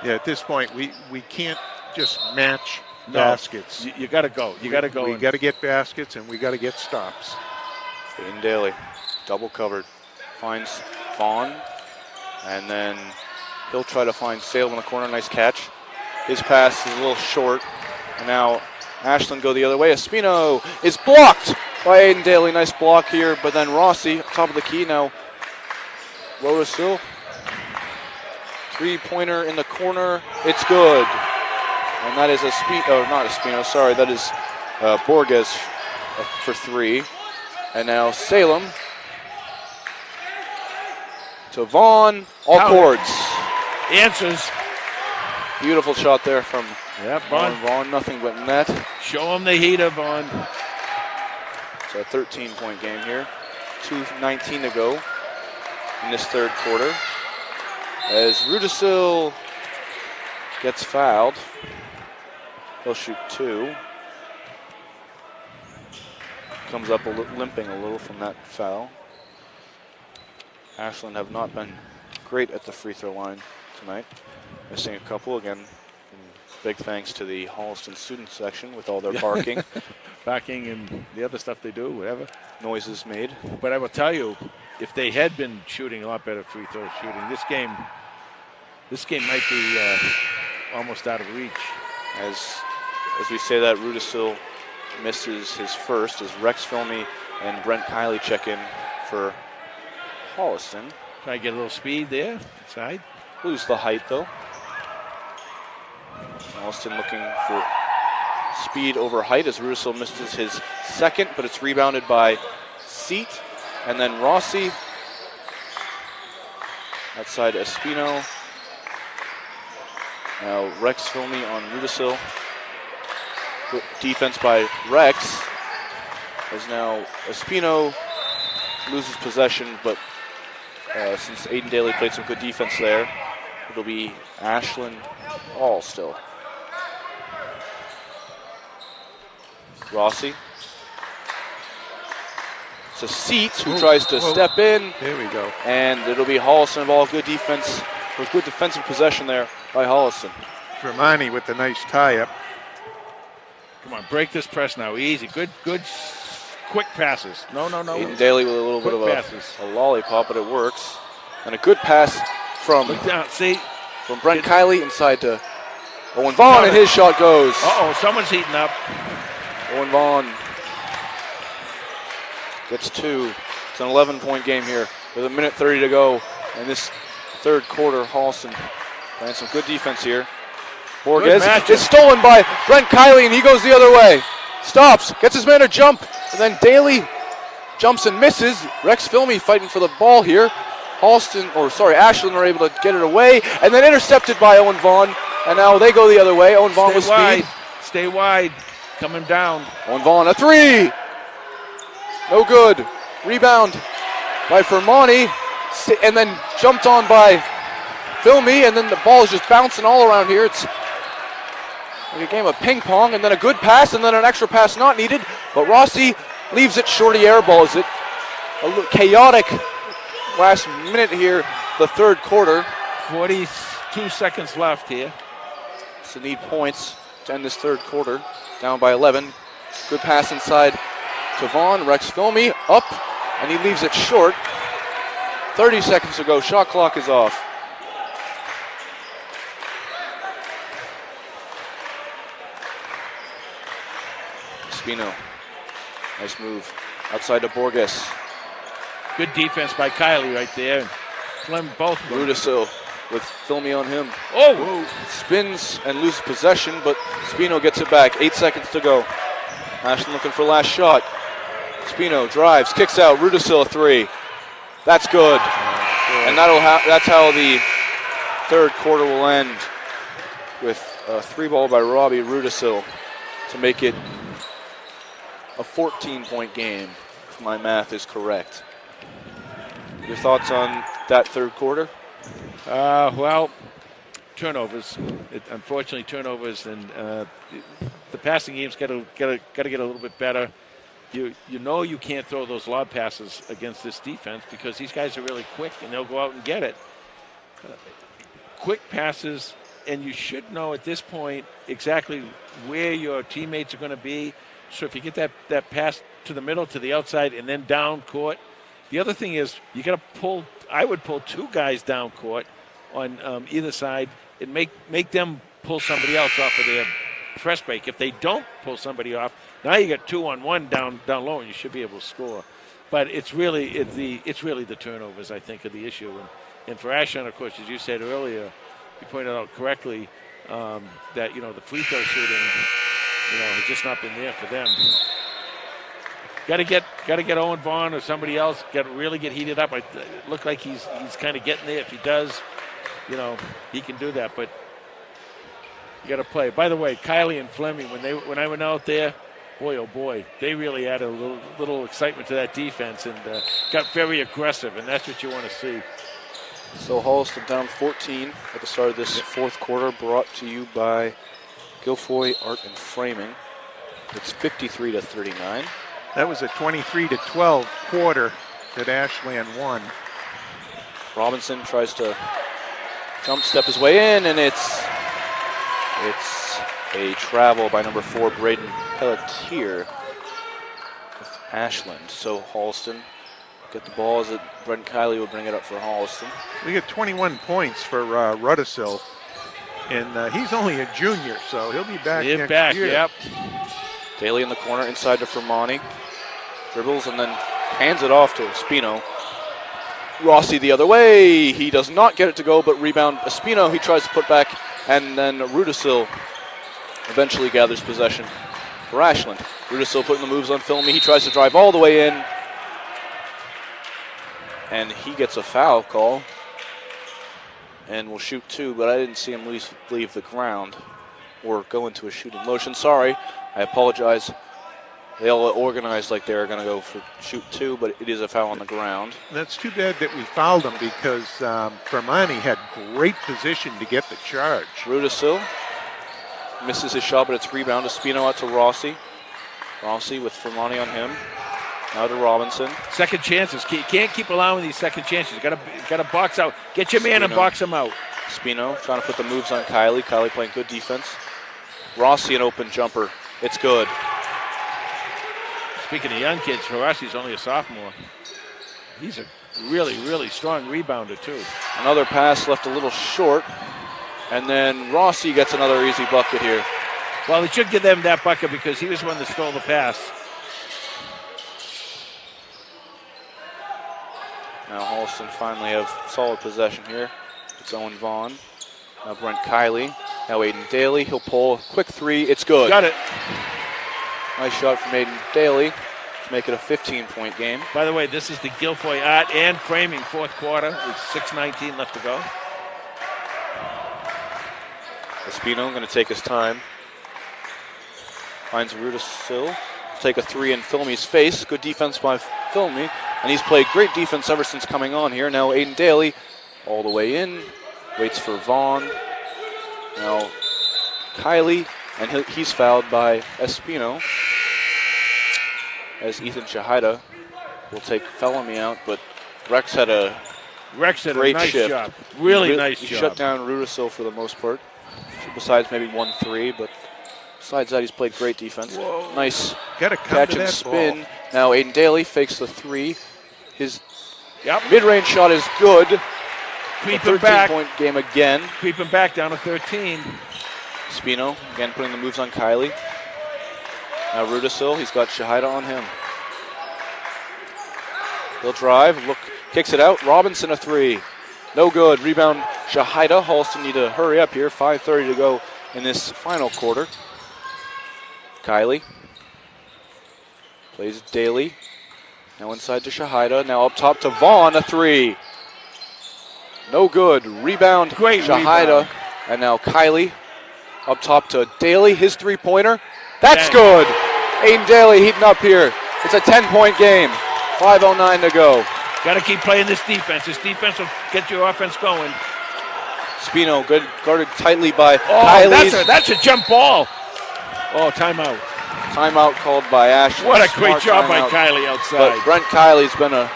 Yeah, at this point we can't just match baskets. You got to go. You got to go. We got to get baskets and we got to get stops. Aiden Daly, double covered, finds Vaughn, and then he'll try to find Salem in the corner. Nice catch. His pass is a little short, and now Ashland go the other way. Espino is blocked by Aiden Daly. Nice block here, but then Rossi, top of the key now. Rowles. 3-pointer in the corner. It's good. And that is that is Borges for 3. And now Salem to Vaughn. All cords. Answers. Beautiful shot there from Vaughn. Nothing but net. Show him the heat of Vaughn. It's a 13-point game here. 2:19 to go in this third quarter. As Rudisill gets fouled, he'll shoot 2. Comes up limping a little from that foul. Ashland have not been great at the free throw line tonight. Missing a couple again. Big thanks to the Holliston student section with all their barking. Barking and the other stuff they do, whatever. Noises made. But I will tell you, if they had been shooting a lot better free throw shooting, this game might be almost out of reach. As we say that, Rudisil misses his first as Rex Filmy and Brent Kiley check in for Holliston. Try to get a little speed there, inside. Lose the height, though. Holliston looking for speed over height as Rudisil misses his second, but it's rebounded by Seat. And then Rossi outside Espino. Now Rex Filmy on Rudisil. Good defense by Rex. As now Espino loses possession, but since Aiden Daly played some good defense there, it'll be Ashland all still. Rossi. It's a Seat who tries to step in. There we go. And it'll be Holliston ball. Good defense. With good defensive possession there by Holliston. Vermani with the nice tie-up. Come on, break this press now. Easy. Good, quick passes. No. Aiden Daly with a little bit of passes. a lollipop, but it works. And a good pass from Brent Kiley inside to Owen Vaughn, and his shot goes. Someone's heating up. Owen Vaughn gets 2. It's an 11-point game here with 1:30 to go in this third quarter. Holliston playing some good defense here. Borges is stolen by Brent Kiley, and he goes the other way. Stops, gets his man to jump, and then Daly jumps and misses. Rex Filmy fighting for the ball here. Ashland are able to get it away, and then intercepted by Owen Vaughn, and now they go the other way. Owen Vaughn with speed. Stay wide, coming down. Owen Vaughn, a 3. No good. Rebound by Fermani, and then jumped on by Filmy, and then the ball is just bouncing all around here. It's like a game of ping pong, and then a good pass, and then an extra pass not needed, but Rossi leaves it short. He airballs it. A little chaotic last minute here, the third quarter. 42 seconds left here. So need points to end this third quarter. Down by 11. Good pass inside to Vaughn. Rex Filmy up, and he leaves it short. 30 seconds to go. Shot clock is off. Espino. Nice move. Outside to Borges. Good defense by Kiley right there. Flem both. Rudisil with Filmy on him. Oh! Spins and loses possession, but Espino gets it back. 8 seconds to go. Ashland looking for last shot. Espino drives, kicks out. Rudisil a 3. That's good. And that's how the third quarter will end, with a 3-ball by Robbie Rudisil to make it a 14-point game, if my math is correct. Your thoughts on that third quarter? Well, turnovers. Unfortunately, turnovers, and the passing game's got to get a little bit better. You know you can't throw those lob passes against this defense because these guys are really quick and they'll go out and get it. Quick passes, and you should know at this point exactly where your teammates are going to be. So if you get that pass to the middle, to the outside, and then down court. The other thing is you got to pull. I would pull 2 guys down court on either side and make them pull somebody else off of their press break. If they don't pull somebody off, now you got 2-on-1 down low, and you should be able to score. But it's really the turnovers, I think, are the issue. And for Ashland, of course, as you said earlier, you pointed out correctly that the free throw shooting has just not been there for them. Got to get Owen Vaughn or somebody else really get heated up. It look like he's kind of getting there. If he does, he can do that. But you got to play. By the way, Kiley and Fleming, when I went out there, boy oh boy, they really added a little excitement to that defense and got very aggressive, and that's what you want to see. So Holliston down 14 at the start of this fourth quarter, brought to you by Guilfoyle Art and Framing. It's 53-39. That was a 23-12 quarter that Ashland won. Robinson tries to jump step his way in, and it's a travel by number 4, Braden Pelletier with Ashland. So Holliston get the ball as Brent Kiley will bring it up for Holliston. We get 21 points for Rudisil. And he's only a junior, so he'll be back next year. Yep. Daly in the corner, inside to Fermani. Dribbles and then hands it off to Espino. Rossi the other way. He does not get it to go, but rebound Espino. He tries to put back, and then Rudisil eventually gathers possession for Ashland. Rudisil putting the moves on Filmy. He tries to drive all the way in, and he gets a foul call and will shoot 2, but I didn't see him leave the ground or go into a shooting motion. Sorry, I apologize. They all organized like they were going to go for shoot 2, but it is a foul on the ground. That's too bad that we fouled him because Fermani had great position to get the charge. Rudisil misses his shot, but it's rebound. Espino out to Rossi. Rossi with Fermani on him. Now to Robinson. Second chances. You can't keep allowing these second chances. You got to box out. Get your man and box him out. Espino trying to put the moves on Kylie. Kylie playing good defense. Rossi an open jumper. It's good. Speaking of young kids, Rossi's only a sophomore. He's a really, really strong rebounder, too. Another pass left a little short. And then Rossi gets another easy bucket here. Well, they should give them that bucket because he was the one that stole the pass. Now Holliston finally have solid possession here. It's Owen Vaughn. Now Brent Kiley. Now Aiden Daly. He'll pull a quick 3. It's good. Got it. Nice shot from Aiden Daly to make it a 15-point game. By the way, this is the Guilfoyle Art and Framing fourth quarter with 6:19 left to go. Espino going to take his time. Finds Rudisil. Take a 3 in Filmy's face. Good defense by Filmy. And he's played great defense ever since coming on here. Now Aiden Daly all the way in. Waits for Vaughn. Now Kylie. And he's fouled by Espino. As Ethan Shahida will take Felony out. But Rex had a great nice shift. job. Really nice he job. Shut down Rudisil for the most part. Besides maybe 1-3, but besides that, he's played great defense. Whoa. Nice Gotta catch and spin. Ball. Now Aiden Daly fakes the 3. His Yep. mid-range shot is good. Creeping back. 13-point game again. Creeping back down to 13. Spino again putting the moves on Kylie. Now Rudisil, he's got Shahida on him. He'll drive, kicks it out. Robinson a 3. No good. Rebound Shahida. Holliston need to hurry up here. 5:30 to go in this final quarter. Kylie plays Daly. Now inside to Shahida. Now up top to Vaughn, a 3. No good. Rebound Great Shahida. rebound. And now Kylie up top to Daly. His 3-pointer. That's good. Aiden Daly heating up here. It's a 10-point game. 5:09 to go. Got to keep playing this defense. This defense will get your offense going. Spino, good, guarded tightly by Kylie's. That's a jump ball. Oh, timeout. Timeout called by Ashland. What a great job by timeout. Kylie outside. But Brent Kylie's been a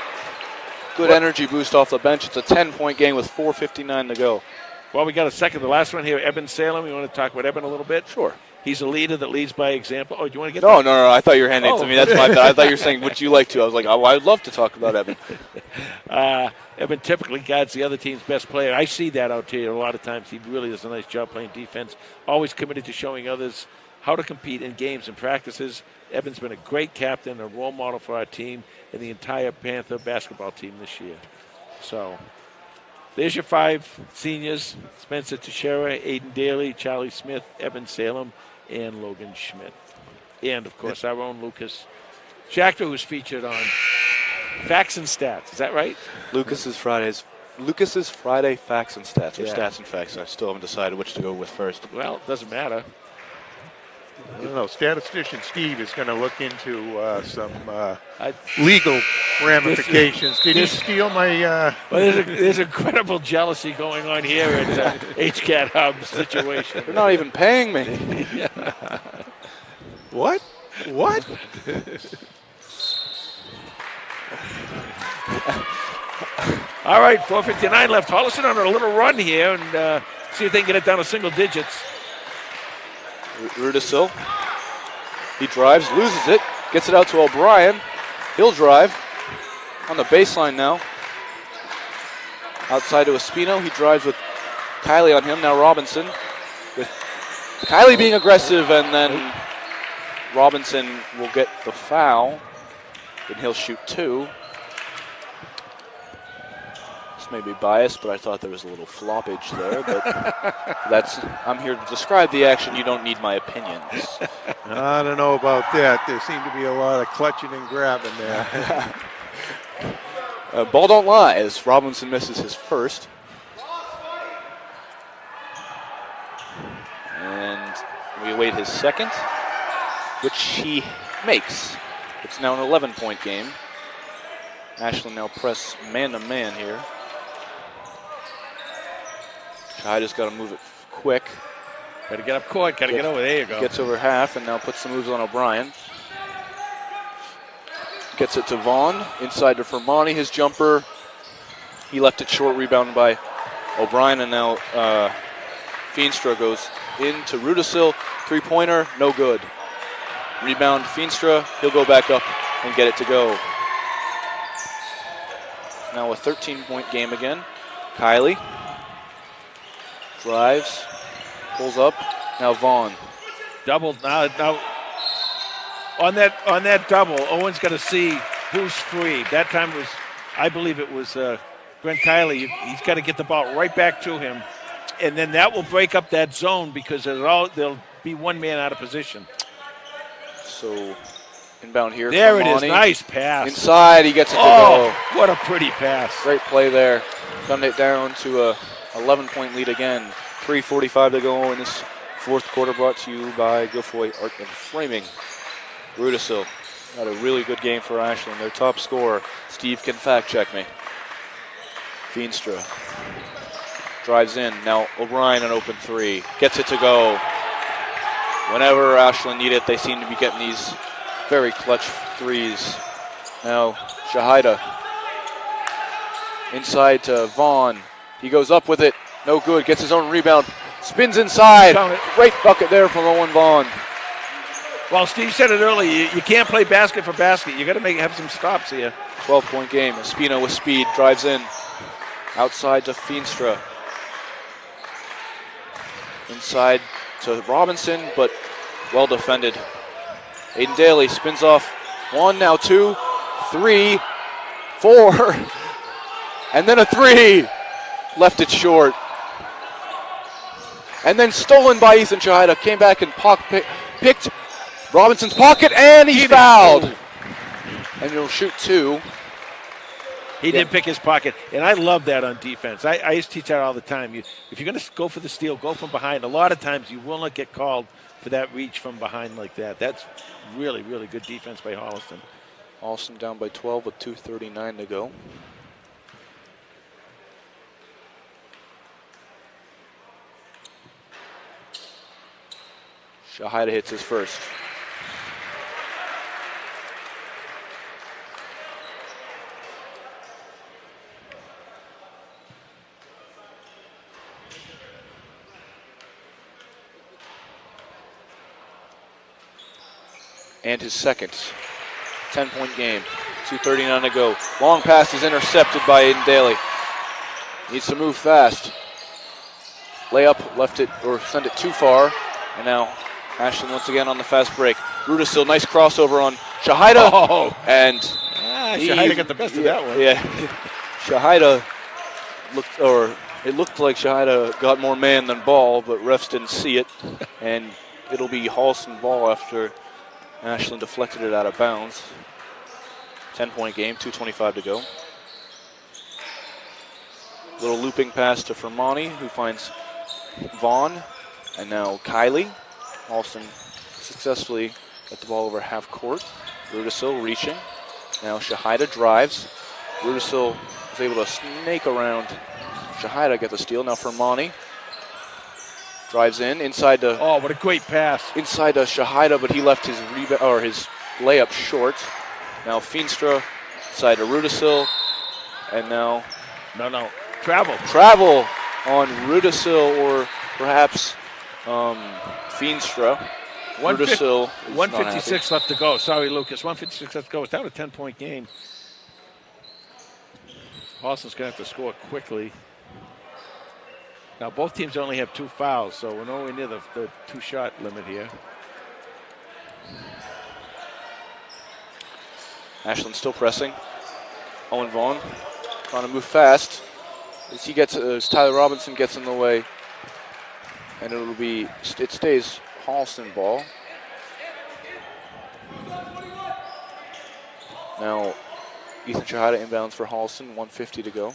good energy boost off the bench. It's a 10-point game with 4:59 to go. Well, we got a second. The last one here, Eben Salem. You want to talk about Eben a little bit? Sure. He's a leader that leads by example. Oh, do you want to get No. I thought you were handing it to me. That's my bad. I thought you were saying, would you like to? I was like, oh, I'd love to talk about Eben. Eben typically guards the other team's best player. I see that out here a lot of times. He really does a nice job playing defense. Always committed to showing others how to compete in games and practices. Eben's been a great captain, a role model for our team and the entire Panther basketball team this year. So there's your 5 seniors: Spencer Teixeira, Aiden Daly, Charlie Smith, Eben Salem, and Logan Schmidt. And, of course, our own Lucas Schachter, who's featured on Facts and Stats. Is that right? Lucas's Friday Facts and Stats, or Yeah. Stats and Facts. I still haven't decided which to go with first. Well, it doesn't matter. I don't know. Statistician Steve is going to look into some legal ramifications. Did he steal my? Well, there's incredible jealousy going on here at HCAT Hub situation. They're not even paying me. What? All right, 4:59 left. Holliston on a little run here, and see if they can get it down to single digits. Rudisil. He drives, loses it, gets it out to O'Brien. He'll drive on the baseline now. Outside to Espino. He drives with Kylie on him. Now Robinson with Kylie being aggressive, and then Robinson will get the foul, and he'll shoot 2. This may be biased, but I thought there was a little floppage there. But I'm here to describe the action. You don't need my opinions. I don't know about that. There seemed to be a lot of clutching and grabbing there. Ball don't lie as Robinson misses his first. And we await his second, which he makes. It's now an 11-point game. Ashland now press man-to-man here. Shahida's got to move it quick. Got to get up court, got to get over. There you go. Gets over half and now puts the moves on O'Brien. Gets it to Vaughn, inside to Fermani, his jumper. He left it short, rebounded by O'Brien, and now Feenstra goes into Rudisil. Three-pointer, no good. Rebound Feenstra, he'll go back up and get it to go. Now a 13-point game again. Kylie drives, pulls up, now Vaughn. Double, now on that double, Owen's got to see who's free. That time was, I believe it was Brent Kiley. He's got to get the ball right back to him, and then that will break up that zone because there'll be one man out of position. So inbound here. There it is, nice pass. Inside, he gets it to go. What a pretty pass. Great play there. Dumbed it down to a 11-point lead again. 3:45 to go in this fourth quarter, brought to you by Guilfoyle Art and Framing. Rudisil had a really good game for Ashland. Their top scorer. Steve can fact check me. Feenstra drives in. Now O'Brien an open 3. Gets it to go. Whenever Ashland need it, they seem to be getting these very clutch threes. Now Shahida inside to Vaughn. He goes up with it. No good. Gets his own rebound. Spins inside. Great bucket there from Owen Vaughn. Well, Steve said it earlier. You can't play basket for basket. You got to have some stops here. 12-point game. Espino with speed drives in. Outside to Feenstra. Inside to Robinson, but well defended. Aiden Daly spins off 1, now 2, 3, 4, and then a 3. Left it short. And then stolen by Ethan Shahida. Came back and picked Robinson's pocket, and he's fouled. And he'll shoot 2. He did pick his pocket, and I love that on defense. I used to teach that all the time. If you're going to go for the steal, go from behind. A lot of times you will not get called for that reach from behind like that. That's really, really good defense by Holliston. Holliston down by 12 with 2:39 to go. Shahida hits his first. And his second. 10-point game. 2:39 to go. Long pass is intercepted by Aiden Daly. Needs to move fast. Layup, left it, or sent it too far. And now Ashland once again on the fast break. Rudisil, nice crossover on Shahida. Oh. And Shahida got the best of that one. Yeah. Shahida it looked like Shahida got more man than ball, but refs didn't see it. And it'll be Holliston ball after Ashland deflected it out of bounds. 10-point game, 2:25 to go. Little looping pass to Fermani, who finds Vaughn. And now Kylie. Holliston successfully got the ball over half court. Rudisil reaching. Now Shahida drives. Rudisil was able to snake around Shahida, get the steal. Now Fermani drives inside to. Oh, what a great pass! Inside to Shahida, but he left his his layup short. Now Feenstra inside to Rudisil, and now travel on Rudisil or perhaps Feenstra. Rudisil. 1:56 left to go. Sorry, Lucas. 1:56 left to go. It's down a 10-point game. Holliston's going to have to score quickly. Now, both teams only have 2 fouls, so we're nowhere near the 2-shot limit here. Ashland still pressing. Owen Vaughn trying to move fast. As Tyler Robinson gets in the way, and it stays Holliston ball. Now, Ethan Shahada inbounds for Holliston, 1:50 to go.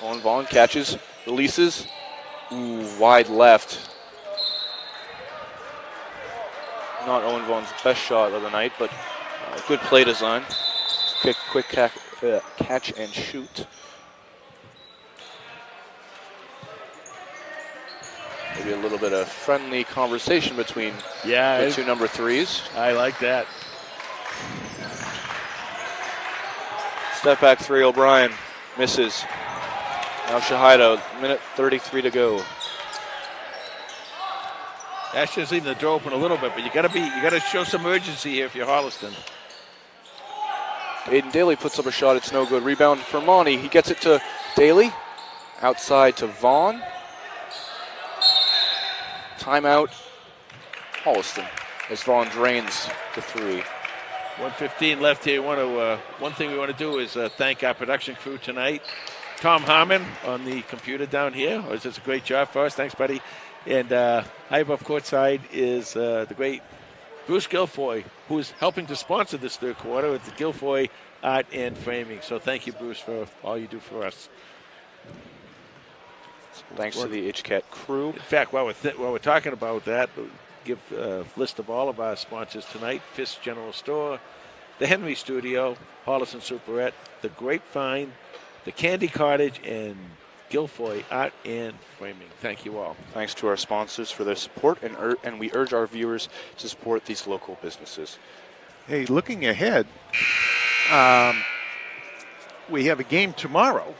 Owen Vaughn catches, releases. Ooh, wide left. Not Owen Vaughn's best shot of the night, but good play design. Quick catch and shoot. Maybe a little bit of friendly conversation between the 2 number 3s. I like that. Step back 3, O'Brien misses. Now Shahida, minute 33 to go. Ashland's leaving the door open a little bit, but you got to show some urgency here if you're Holliston. Aiden Daly puts up a shot. It's no good. Rebound for Monty. He gets it to Daly. Outside to Vaughn. Timeout. Holliston as Vaughn drains the 3. 1:15 left here. One thing we want to do is thank our production crew tonight. Tom Harmon on the computer down here. It's just a great job for us. Thanks, buddy. And high above courtside is the great Bruce Guilfoy, who is helping to sponsor this third quarter with the Guilfoy Art and Framing. So thank you, Bruce, for all you do for us. Thanks to the HCAT crew. In fact, while we're talking about that, we'll give a list of all of our sponsors tonight. Fisk General Store, the Henry Studio, Holliston Superette, the Grapevine, the Candy Cottage, and Guilfoy Art and Framing. Thank you all. Thanks to our sponsors for their support, and we urge our viewers to support these local businesses. Hey, looking ahead, we have a game tomorrow.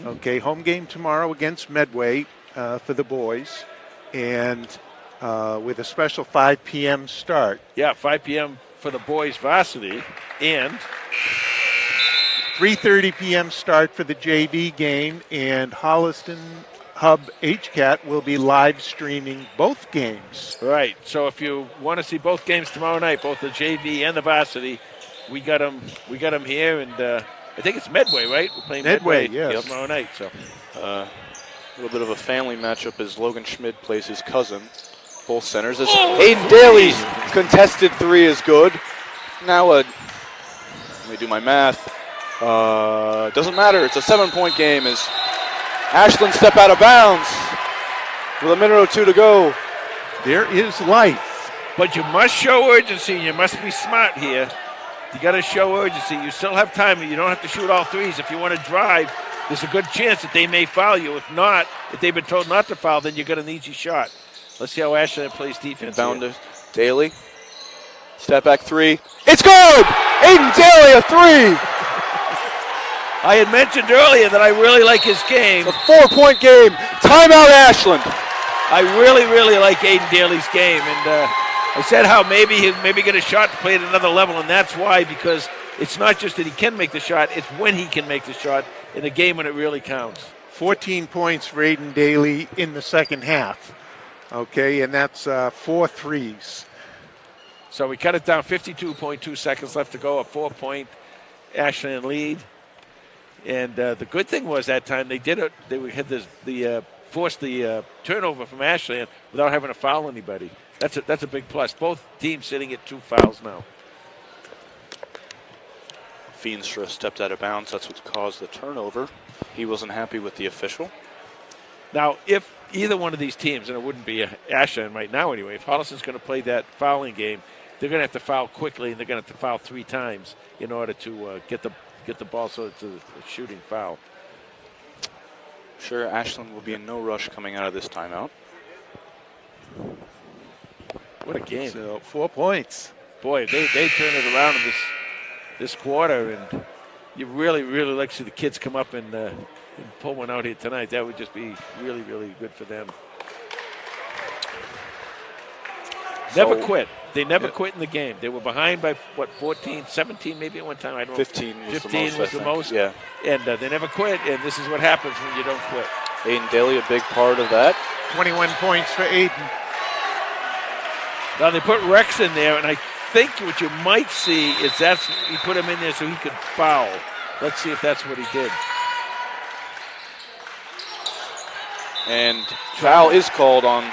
Okay, home game tomorrow against Medway for the boys, and with a special 5 p.m. start. Yeah, 5 p.m. for the boys varsity, and 3:30 p.m. start for the JV game, and Holliston Hub HCAT will be live streaming both games. Right. So if you want to see both games tomorrow night, both the JV and the varsity, we got them here, and I think it's Medway, right? We're playing Medway yes. tomorrow night. So a little bit of a family matchup as Logan Schmidt plays his cousin. Both centers. As Aiden Daly's contested 3 is good. Now let me do my math. Doesn't matter. It's a 7-point game as Ashland step out of bounds with a minute or 2 to go. There is life. But you must show urgency, and you must be smart here. You got to show urgency. You still have time. You don't have to shoot all 3s. If you want to drive, there's a good chance that they may foul you. If not, if they've been told not to foul, then you got an easy shot. Let's see how Ashland plays defense. Inbound to Daly. Step back 3. It's good! Aiden Daly, a 3! I had mentioned earlier that I really like his game. It's a 4-point game. Timeout, Ashland. I really, really like Aiden Daly's game. And I said how maybe he'll get a shot to play at another level, and that's why, because it's not just that he can make the shot, it's when he can make the shot in a game when it really counts. 14 points for Aiden Daly in the second half. Okay, and that's 4 threes. So we cut it down, 52.2 seconds left to go, a 4-point Ashland lead. And the good thing was that time they did it. They had forced the turnover from Ashland without having to foul anybody. That's a big plus. Both teams sitting at 2 fouls now. Feenstra stepped out of bounds. That's what caused the turnover. He wasn't happy with the official. Now, if either one of these teams, and it wouldn't be Ashland right now anyway, if Holliston's going to play that fouling game, they're going to have to foul quickly, and they're going to have to foul 3 times in order to get the ball so it's a shooting foul. Sure, Ashland will be in no rush coming out of this timeout. What a game. So 4 points. Boy, they turn it around in this quarter, and you really, really like to see the kids come up and pull one out here tonight. That would just be really, really good for them. Never quit. They never quit in the game. They were behind by, 14, 17 maybe at one time? I don't know. 15 was 15 the most, was I the think. most. Yeah. And they never quit, and this is what happens when you don't quit. Aiden Daly, a big part of that. 21 points for Aiden. Now they put Rex in there, and I think what you might see is he put him in there so he could foul. Let's see if that's what he did. And foul is called on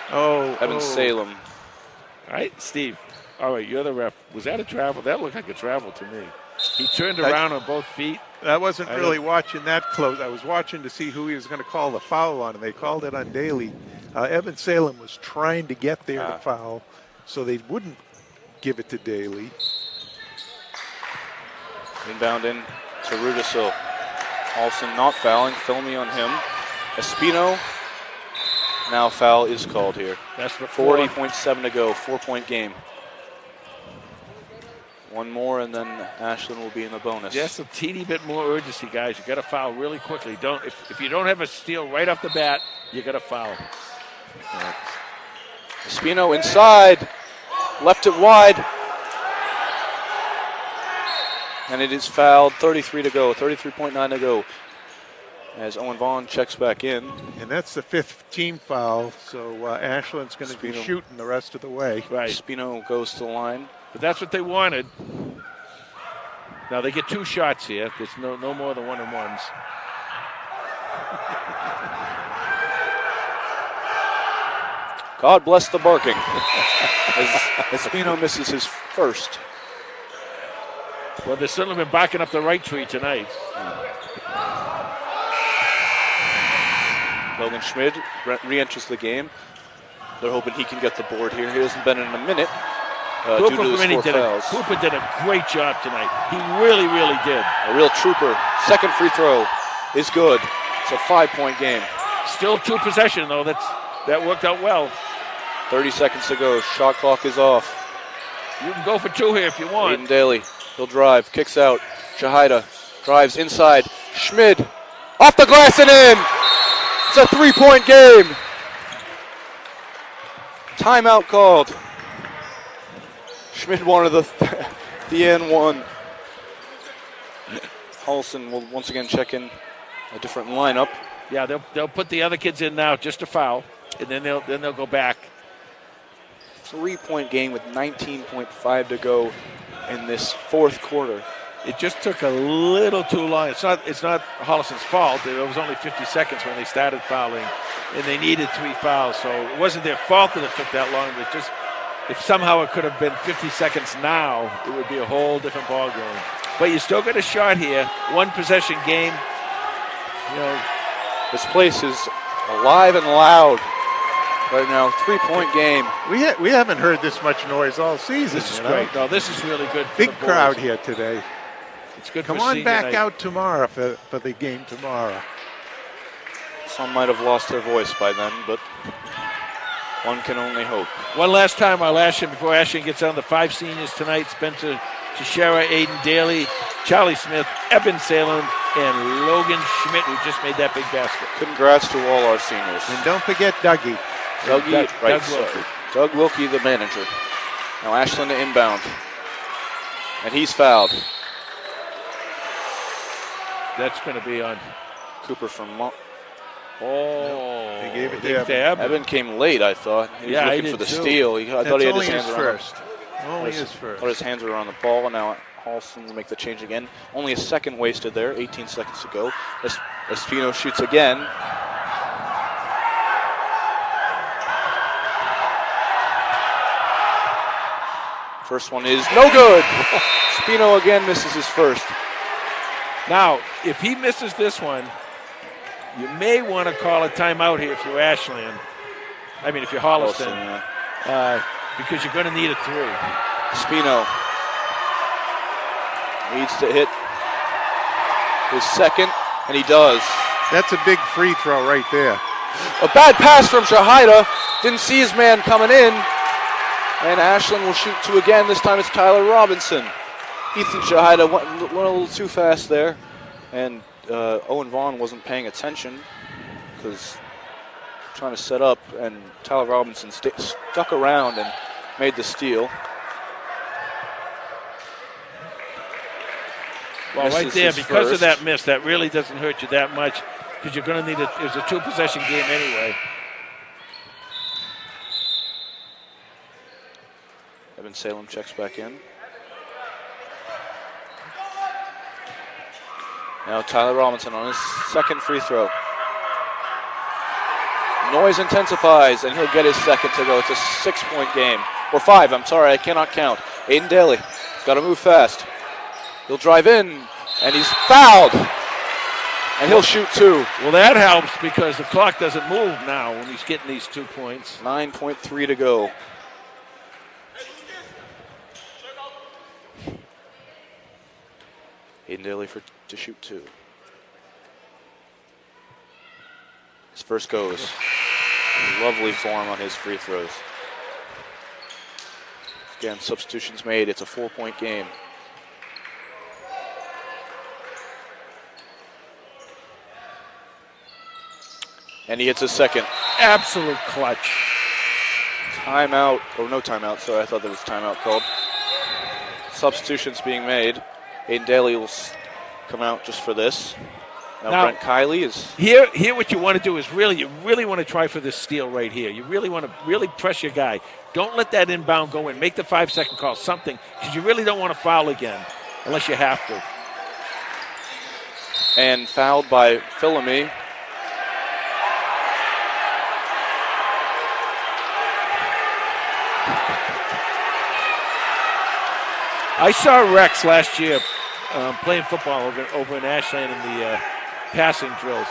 Evan Oh. Salem. All right, Steve. All right, you're the ref. Was that a travel? That looked like a travel to me. He turned around on both feet. I wasn't really watching that close. I was watching to see who he was going to call the foul on, and they called it on Daly. Evan Salem was trying to get there to foul, so they wouldn't give it to Daly. Inbound in to Rudisil. Olsen not fouling. Filmy on him. Espino. Now foul is called here. That's for 40.7 to go. 4-point game. One more, and then Ashland will be in the bonus. Just a teeny bit more urgency, guys. You got to foul really quickly. If you don't have a steal right off the bat, you got to foul. Espino inside, left it wide, and it is fouled. 33 to go. 33.9 to go. As Owen Vaughn checks back in. And that's the 5th team foul, so Ashland's going to be shooting the rest of the way. Right. Espino goes to the line. But that's what they wanted. Now they get 2 shots here. There's no more than 1-on-1s. God bless the barking. As Espino misses his first. Well, they've certainly been barking up the right tree tonight. Logan Schmid re-enters the game. They're hoping he can get the board here. He hasn't been in a minute. Due to his 4 fouls. Cooper did a great job tonight. He really, really did. A real trooper. Second free throw is good. It's a 5-point game. Still 2 possession, though. That worked out well. 30 seconds to go. Shot clock is off. You can go for 2 here if you want. Aiden Daly. He'll drive. Kicks out. Shahida drives inside. Schmid. Off the glass and in. It's a 3-point game. Timeout called. Schmid wanted the N1. Holliston will once again check in a different lineup. Yeah, they'll put the other kids in now just to foul, and then they'll go back. 3-point game with 19.5 to go in this 4th quarter. It just took a little too long. It's not Holliston's fault. It was only 50 seconds when they started fouling, and they needed 3 fouls. So it wasn't their fault that it took that long. But just if somehow it could have been 50 seconds now, it would be a whole different ball game. But you still got a shot here. 1 possession game. You know, this place is alive and loud right now. 3-point game. We haven't heard this much noise all season. This is great. No, this is really good. Big crowd here today. It's good. Come on back out tomorrow for the game tomorrow. Some might have lost their voice by then, but one can only hope. One last time, I'll ask you before Ashland gets on the 5 seniors tonight: Spencer Teixeira, Aiden Daly, Charlie Smith, Evan Salem, and Logan Schmidt, who just made that big basket. Congrats to all our seniors. And don't forget Dougie. Doug Wilkie, the manager. Now Ashland to inbound. And he's fouled. That's going to be on Cooper from They gave it to Evan. Evan came late, I thought. He was looking for the steal. I thought he had his hands around Only his first. Thought his hands were around the ball, and now Holliston will make the change again. Only a second wasted there, 18 seconds to go. Espino shoots again. First one is no good. Espino again misses his first. Now, if he misses this one, you may want to call a timeout here if you're Ashland. I mean, if you're Holliston. Because you're going to need a 3. Espino needs to hit his second, and he does. That's a big free throw right there. A bad pass from Shahida. Didn't see his man coming in. And Ashland will shoot 2 again. This time it's Tyler Robinson. Ethan Shahida went a little too fast there. And Owen Vaughn wasn't paying attention because trying to set up. And Tyler Robinson stuck around and made the steal. Well, Misses right there, his because of first. that miss, that really doesn't hurt you that much because you're going to need it. It was a 2-possession game anyway. Evan Salem checks back in. Now Tyler Robinson on his second free throw. Noise intensifies, and he'll get his second to go. It's a 6-point game. Or 5, I'm sorry, I cannot count. Aiden Daly, got to move fast. He'll drive in, and he's fouled. And he'll shoot 2. Well, that helps because the clock doesn't move now when he's getting these 2 points. 9.3 to go. Aiden Daly to shoot 2. His first goes. Lovely form on his free throws. Again, substitutions made. It's a 4-point game. And he hits his second. Absolute clutch. Timeout, or no timeout, sorry, I thought there was timeout called. Substitutions being made. Aiden Daly will come out just for this. Now Brent Kiley is... Here what you want to do is you really want to try for this steal right here. You really want to press your guy. Don't let that inbound go in. Make the 5-second call, something, because you really don't want to foul again unless you have to. And fouled by Philamy. I saw Rex last year playing football over in Ashland in the passing drills.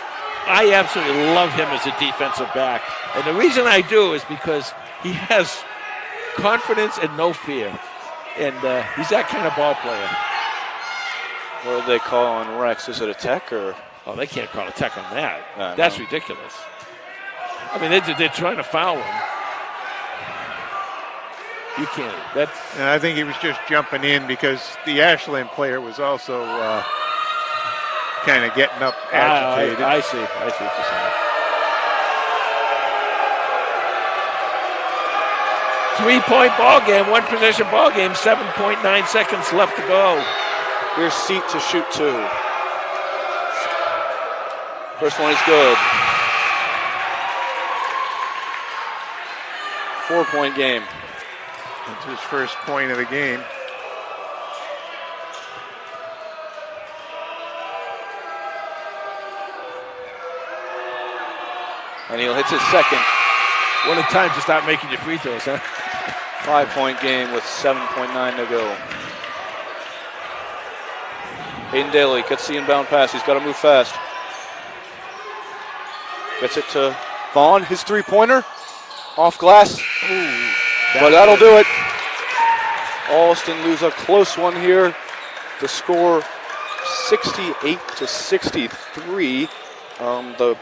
I absolutely love him as a defensive back. And the reason I do is because he has confidence and no fear. And he's that kind of ball player. What do they call on Rex? Is it a tech or? Oh, they can't call a tech on that. No, That's no. ridiculous. I mean, they're trying to foul him. You can't. And I think he was just jumping in because the Ashland player was also kind of getting up agitated. I see what you're saying. 3-point ball game, 1-possession ball game, 7.9 seconds left to go. Here's Seat to shoot 2. First one is good. 4-point game. That's his first point of the game. And he'll hit his second. What a time to start making your free throws, huh? 5-point game with 7.9 to go. Aiden Daly gets the inbound pass. He's got to move fast. Gets it to Vaughn. His 3-pointer. Off glass. Ooh, But that'll do it. Holliston lose a close one here. The score 68-63.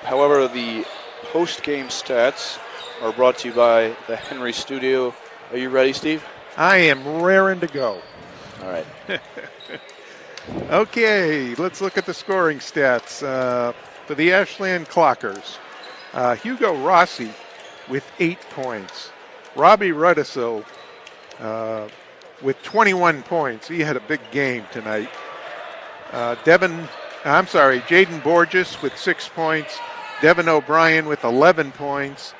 However, the post-game stats are brought to you by the Henry Studio. Are you ready, Steve? I am raring to go. All right. Okay, let's look at the scoring stats for the Ashland Clockers. Hugo Rossi with 8 points. Robbie Rudisil with 21 points. He had a big game tonight. Jaden Borges with 6 points. Devin O'Brien with 11 points.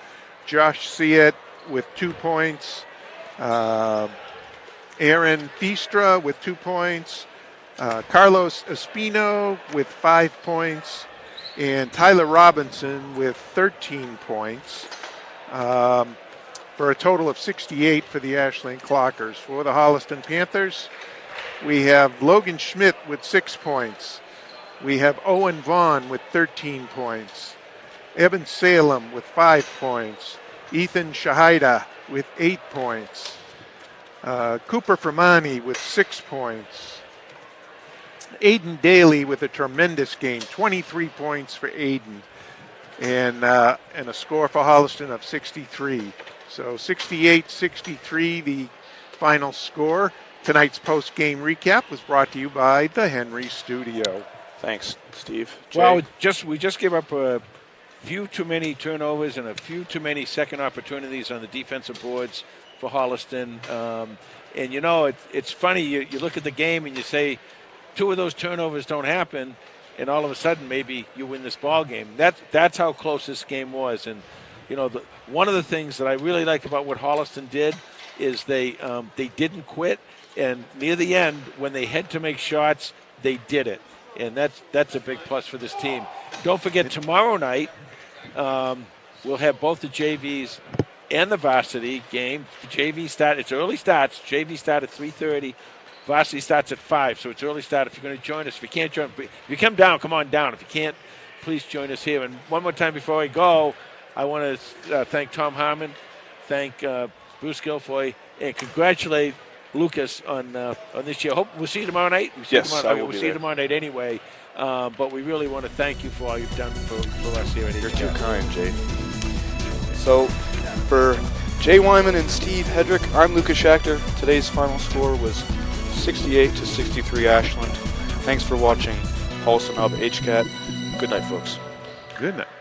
Josh Siet with 2 points. Aaron Fiestra with 2 points. Carlos Espino with 5 points. And Tyler Robinson with 13 points. For a total of 68 for the Ashland Clockers. For the Holliston Panthers, we have Logan Schmidt with 6 points. We have Owen Vaughn with 13 points. Evan Salem with 5 points. Ethan Shahida with 8 points. Cooper Fermani with 6 points. Aiden Daly with a tremendous game, 23 points for Aiden. And a score for Holliston of 63. So 68-63, the final score. Tonight's post-game recap was brought to you by the Henry Studio. Thanks, Steve. Jay? Well, we just gave up a few too many turnovers and a few too many second opportunities on the defensive boards. for Holliston. And, you know, it's funny. You look at the game and you say 2 of those turnovers don't happen, and all of a sudden maybe you win this ball game. That's how close this game was. And, you know, one of the things that I really like about what Holliston did is they didn't quit. And near the end, when they had to make shots, they did it. And that's a big plus for this team. Don't forget, tomorrow night, we'll have both the JVs and the varsity game. It's early starts. JV start at 3:30. Varsity starts at 5, so it's early start. If you're going to join us, if you can't join, if you come down, come on down. If you can't, please join us here. And one more time before I go, I want to thank Tom Harmon, thank Bruce Guilfoy, and congratulate Lucas on this year. Hope we'll see you tomorrow night. We'll see you tomorrow night anyway. But we really want to thank you for all you've done for us here. You're too kind, Jay. So, for Jay Wyman and Steve Hedrick, I'm Lucas Schachter. Today's final score was 68-63 Ashland. Thanks for watching Holliston Hub HCAT. Good night, folks. Good night.